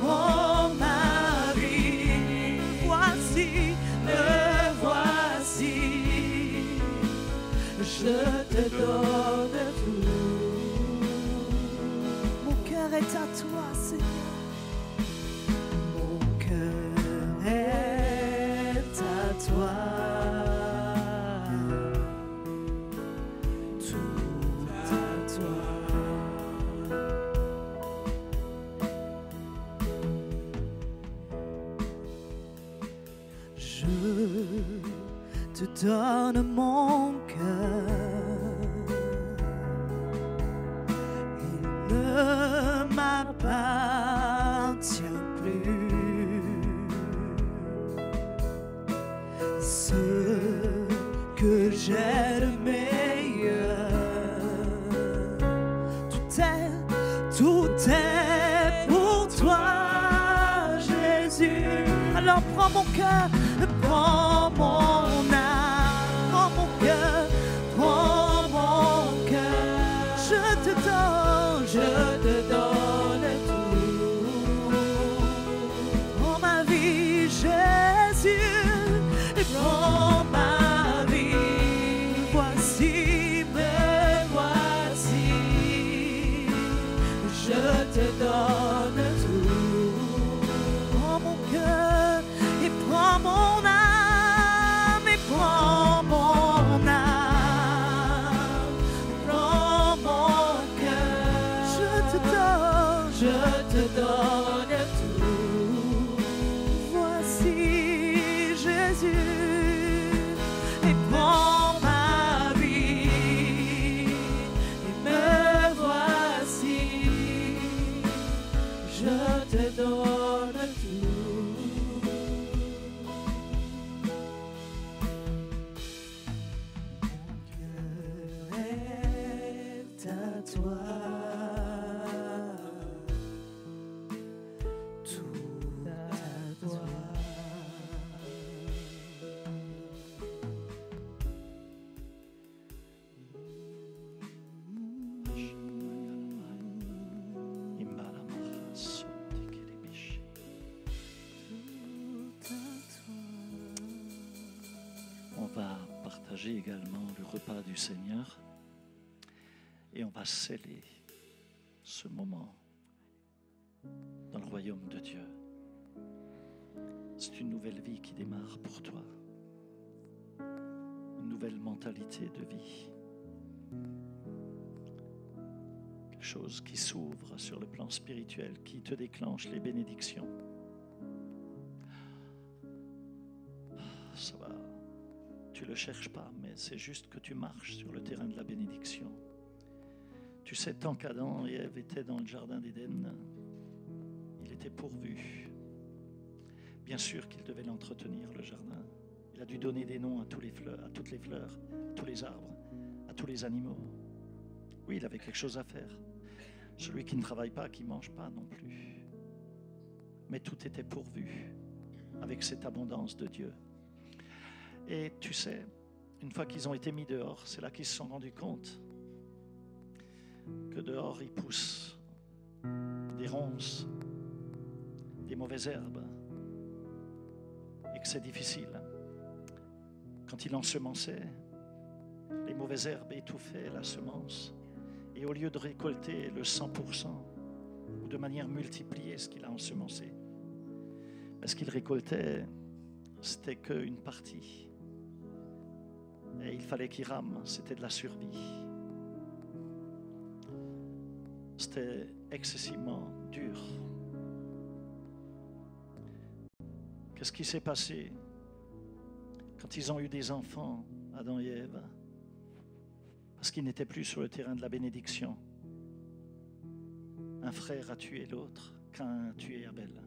Prends ma vie. Voici, me voici. Je te donne tout. Mon cœur est à toi, Seigneur. Mon cœur est à toi. Je te donne mon cœur, il ne m'appartient plus. que j'ai le meilleur. Tout est pour toi, Jésus. Alors prends mon cœur, prends mon âme, prends mon cœur, prends mon cœur. Je te donne tout. Prends ma vie, Jésus, et prends ma vie. Voici, me voici. Je te donne tout. Prends mon cœur et prends mon âme, et prends mon âme, prends mon cœur. Je te donne tout. Voici Jésus, et prends ma vie, et me voici. Je te donne tout. Mon cœur est à toi. Tout à toi. On va partager également le repas du Seigneur et on va sceller ce moment dans le royaume de Dieu. C'est une nouvelle vie qui démarre pour toi, une nouvelle mentalité de vie, quelque chose qui s'ouvre sur le plan spirituel, qui te déclenche les bénédictions. Ça va. Tu ne le cherches pas, mais c'est juste que tu marches sur le terrain de la bénédiction. Tu sais, tant qu'Adam et Ève étaient dans le jardin d'Éden, il était pourvu. Bien sûr qu'il devait l'entretenir, le jardin. Il a dû donner des noms à toutes les fleurs, à tous les arbres, à tous les animaux. Oui, il avait quelque chose à faire. Celui qui ne travaille pas, qui ne mange pas non plus. Mais tout était pourvu avec cette abondance de Dieu. Et tu sais, une fois qu'ils ont été mis dehors, c'est là qu'ils se sont rendus compte que dehors, il pousse des ronces, des mauvaises herbes, et que c'est difficile. Quand il ensemençait, les mauvaises herbes étouffaient la semence, et au lieu de récolter le 100%, ou de manière multipliée ce qu'il a ensemencé, ce qu'il récoltait, c'était qu'une partie. Et il fallait qu'il rame, c'était de la survie. C'était excessivement dur. Qu'est-ce qui s'est passé quand ils ont eu des enfants, Adam et Ève? Parce qu'ils n'étaient plus sur le terrain de la bénédiction. Un frère a tué l'autre, Caïn a tué Abel.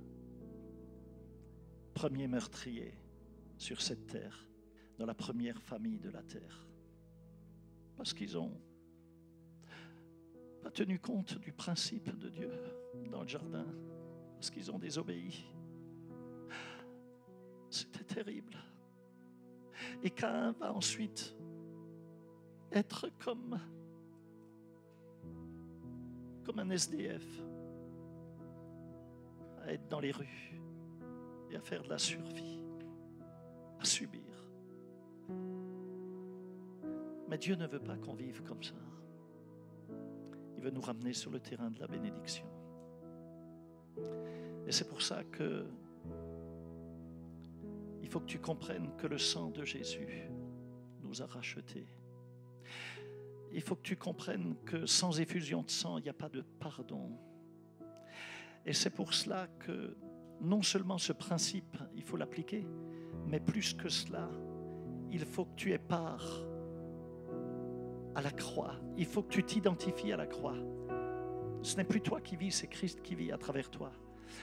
Premier meurtrier sur cette terre, dans la première famille de la terre. Parce qu'ils n'ont pas tenu compte du principe de Dieu dans le jardin, parce qu'ils ont désobéi. C'était terrible. Et Caïn va ensuite être comme un SDF, à être dans les rues et à faire de la survie, à subir. Mais Dieu ne veut pas qu'on vive comme ça. Il veut nous ramener sur le terrain de la bénédiction. Et c'est pour ça que il faut que tu comprennes que le sang de Jésus nous a rachetés. Il faut que tu comprennes que sans effusion de sang, il n'y a pas de pardon. Et c'est pour cela que non seulement ce principe, il faut l'appliquer, mais plus que cela, il faut que tu aies part à la croix. Il faut que tu t'identifies à la croix. Ce n'est plus toi qui vis, c'est Christ qui vit à travers toi.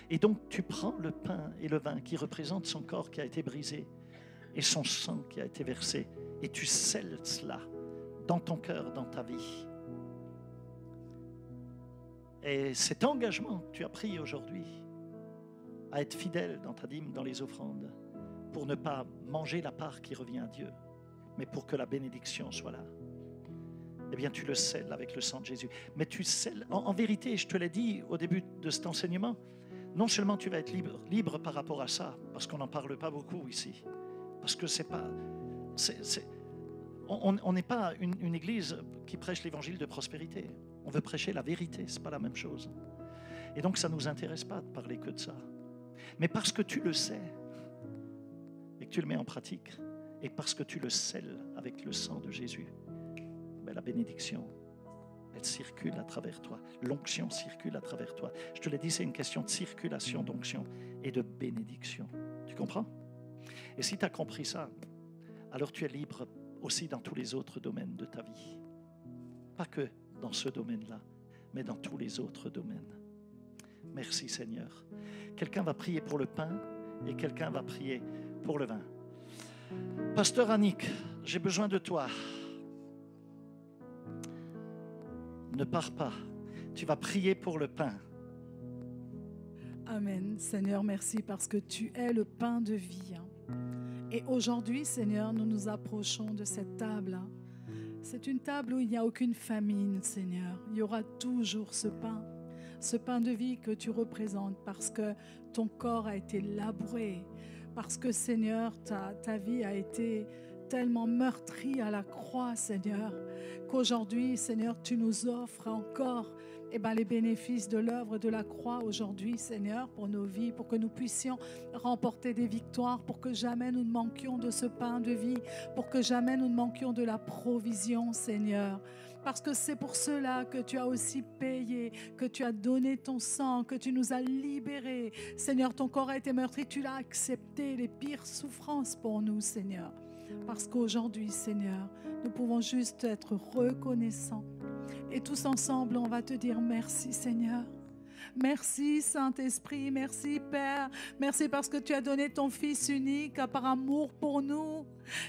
Et donc tu prends le pain et le vin qui représentent son corps qui a été brisé et son sang qui a été versé. et tu scelles cela dans ton cœur, dans ta vie. Et cet engagement que tu as pris aujourd'hui à être fidèle dans ta dîme, dans les offrandes, pour ne pas manger la part qui revient à Dieu, mais pour que la bénédiction soit là, eh bien tu le scelles avec le sang de Jésus. Mais tu scelles, en vérité, je te l'ai dit au début de cet enseignement, non seulement tu vas être libre par rapport à ça, parce qu'on n'en parle pas beaucoup ici, parce que c'est pas... On n'est pas une église qui prêche l'évangile de prospérité. On veut prêcher la vérité, ce n'est pas la même chose. Et donc ça ne nous intéresse pas de parler que de ça. Mais parce que tu le sais, et que tu le mets en pratique, et parce que tu le scelles avec le sang de Jésus, ben la bénédiction, elle circule à travers toi. L'onction circule à travers toi. Je te l'ai dit, c'est une question de circulation d'onction et de bénédiction. Tu comprends? Et si tu as compris ça, alors tu es libre aussi dans tous les autres domaines de ta vie. Pas que dans ce domaine-là, mais dans tous les autres domaines. Merci Seigneur. Quelqu'un va prier pour le pain et quelqu'un va prier pour le vin. Pasteur Annick, j'ai besoin de toi. Ne pars pas. Tu vas prier pour le pain. Amen. Seigneur, merci parce que tu es le pain de vie. Et aujourd'hui, Seigneur, nous nous approchons de cette table. C'est une table où il n'y a aucune famine, Seigneur. Il y aura toujours ce pain de vie que tu représentes parce que ton corps a été labouré, parce que, Seigneur, ta vie a été tellement meurtrie à la croix, Seigneur, qu'aujourd'hui, Seigneur, tu nous offres encore les bénéfices de l'œuvre de la croix aujourd'hui, Seigneur, pour nos vies, pour que nous puissions remporter des victoires, pour que jamais nous ne manquions de ce pain de vie, pour que jamais nous ne manquions de la provision, Seigneur. Parce que c'est pour cela que tu as aussi payé, que tu as donné ton sang, que tu nous as libérés. Seigneur, ton corps a été meurtri, tu l'as accepté, les pires souffrances pour nous, Seigneur. Parce qu'aujourd'hui, Seigneur, nous pouvons juste être reconnaissants. Et tous ensemble, on va te dire merci, Seigneur. Merci, Saint-Esprit. Merci, Père. Merci parce que tu as donné ton Fils unique par amour pour nous.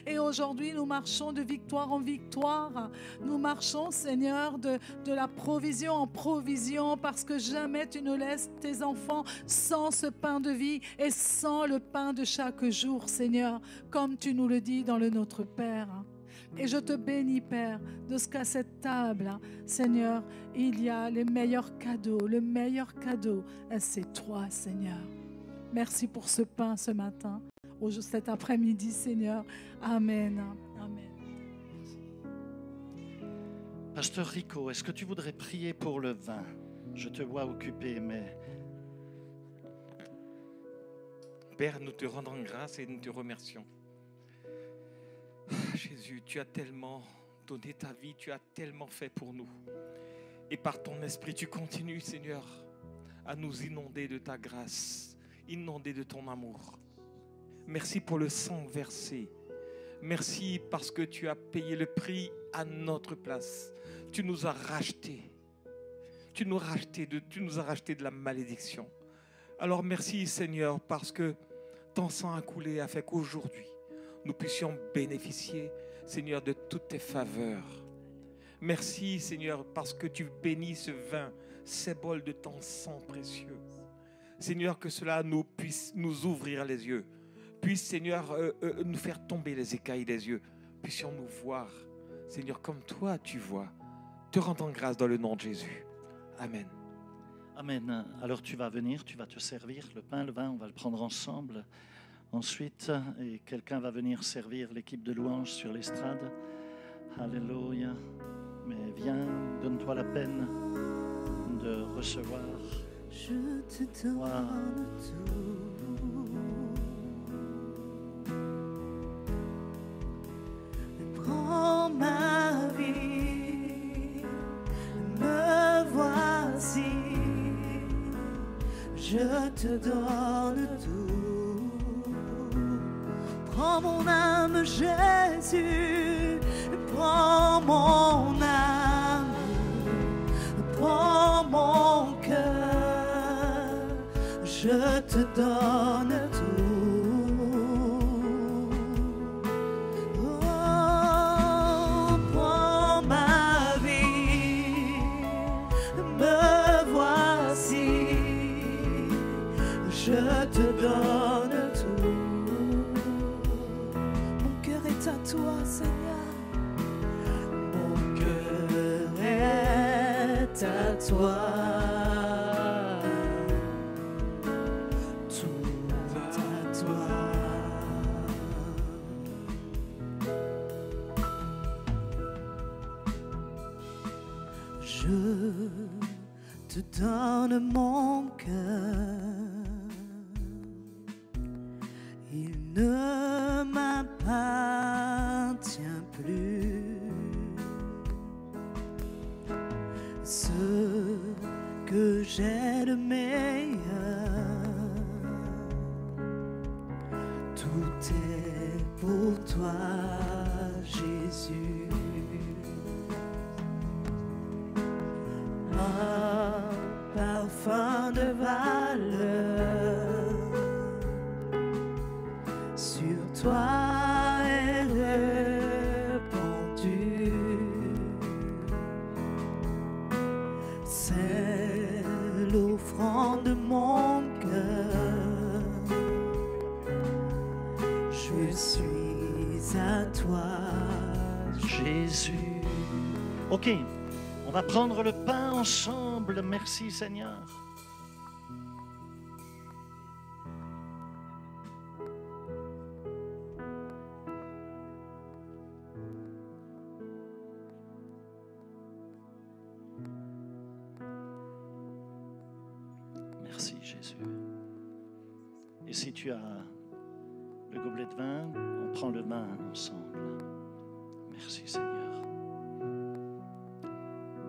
Et aujourd'hui, nous marchons de victoire en victoire. Nous marchons, Seigneur, de la provision en provision parce que jamais tu ne laisses tes enfants sans ce pain de vie et sans le pain de chaque jour, Seigneur, comme tu nous le dis dans le Notre Père. Et je te bénis, Père, de ce qu'à cette table, Seigneur, il y a les meilleurs cadeaux. Le meilleur cadeau, c'est toi, Seigneur. Merci pour ce pain ce matin, cet après-midi, Seigneur. Amen. Amen. Pasteur Rico, est-ce que tu voudrais prier pour le vin? Je te vois occupé, mais... Père, nous te rendons grâce et nous te remercions. Jésus, tu as tellement donné ta vie, tu as tellement fait pour nous. Et par ton esprit, tu continues, Seigneur, à nous inonder de ta grâce, inonder de ton amour. Merci pour le sang versé. Merci parce que tu as payé le prix à notre place. Tu nous as rachetés. Tu nous as rachetés de la malédiction. Alors merci, Seigneur, parce que ton sang a coulé, a fait qu'aujourd'hui, nous puissions bénéficier, Seigneur, de toutes tes faveurs. Merci, Seigneur, parce que tu bénis ce vin, ces bols de ton sang précieux. Seigneur, que cela nous puisse nous ouvrir les yeux, puisse, Seigneur, nous faire tomber les écailles des yeux, puissions nous voir, Seigneur, comme toi tu vois. Te rendons grâce dans le nom de Jésus. Amen. Amen. Alors tu vas venir, tu vas te servir le pain, le vin, on va le prendre ensemble. Ensuite, et quelqu'un va venir servir l'équipe de louanges sur l'estrade. Alléluia. Mais viens, donne-toi la peine de recevoir. Je te donne tout. Prends ma vie, me voici. Je te donne tout. Prends mon âme, Jésus, prends mon âme, prends mon cœur, je te donne tout. Oh, Je te donne tout. Mon cœur est à toi, Seigneur. Mon cœur est à toi. Je te donne mon cœur, il ne m'appartient plus. Ce que j'ai de meilleur, tout est pour toi, Jésus. Un parfum de valeur sur toi est répandu. C'est l'offrande de mon cœur. Je suis à toi, Jésus. Ok. On va prendre le pain ensemble. Merci Seigneur. Merci Jésus. Et si tu as le gobelet de vin, on prend le vin ensemble. Merci Seigneur.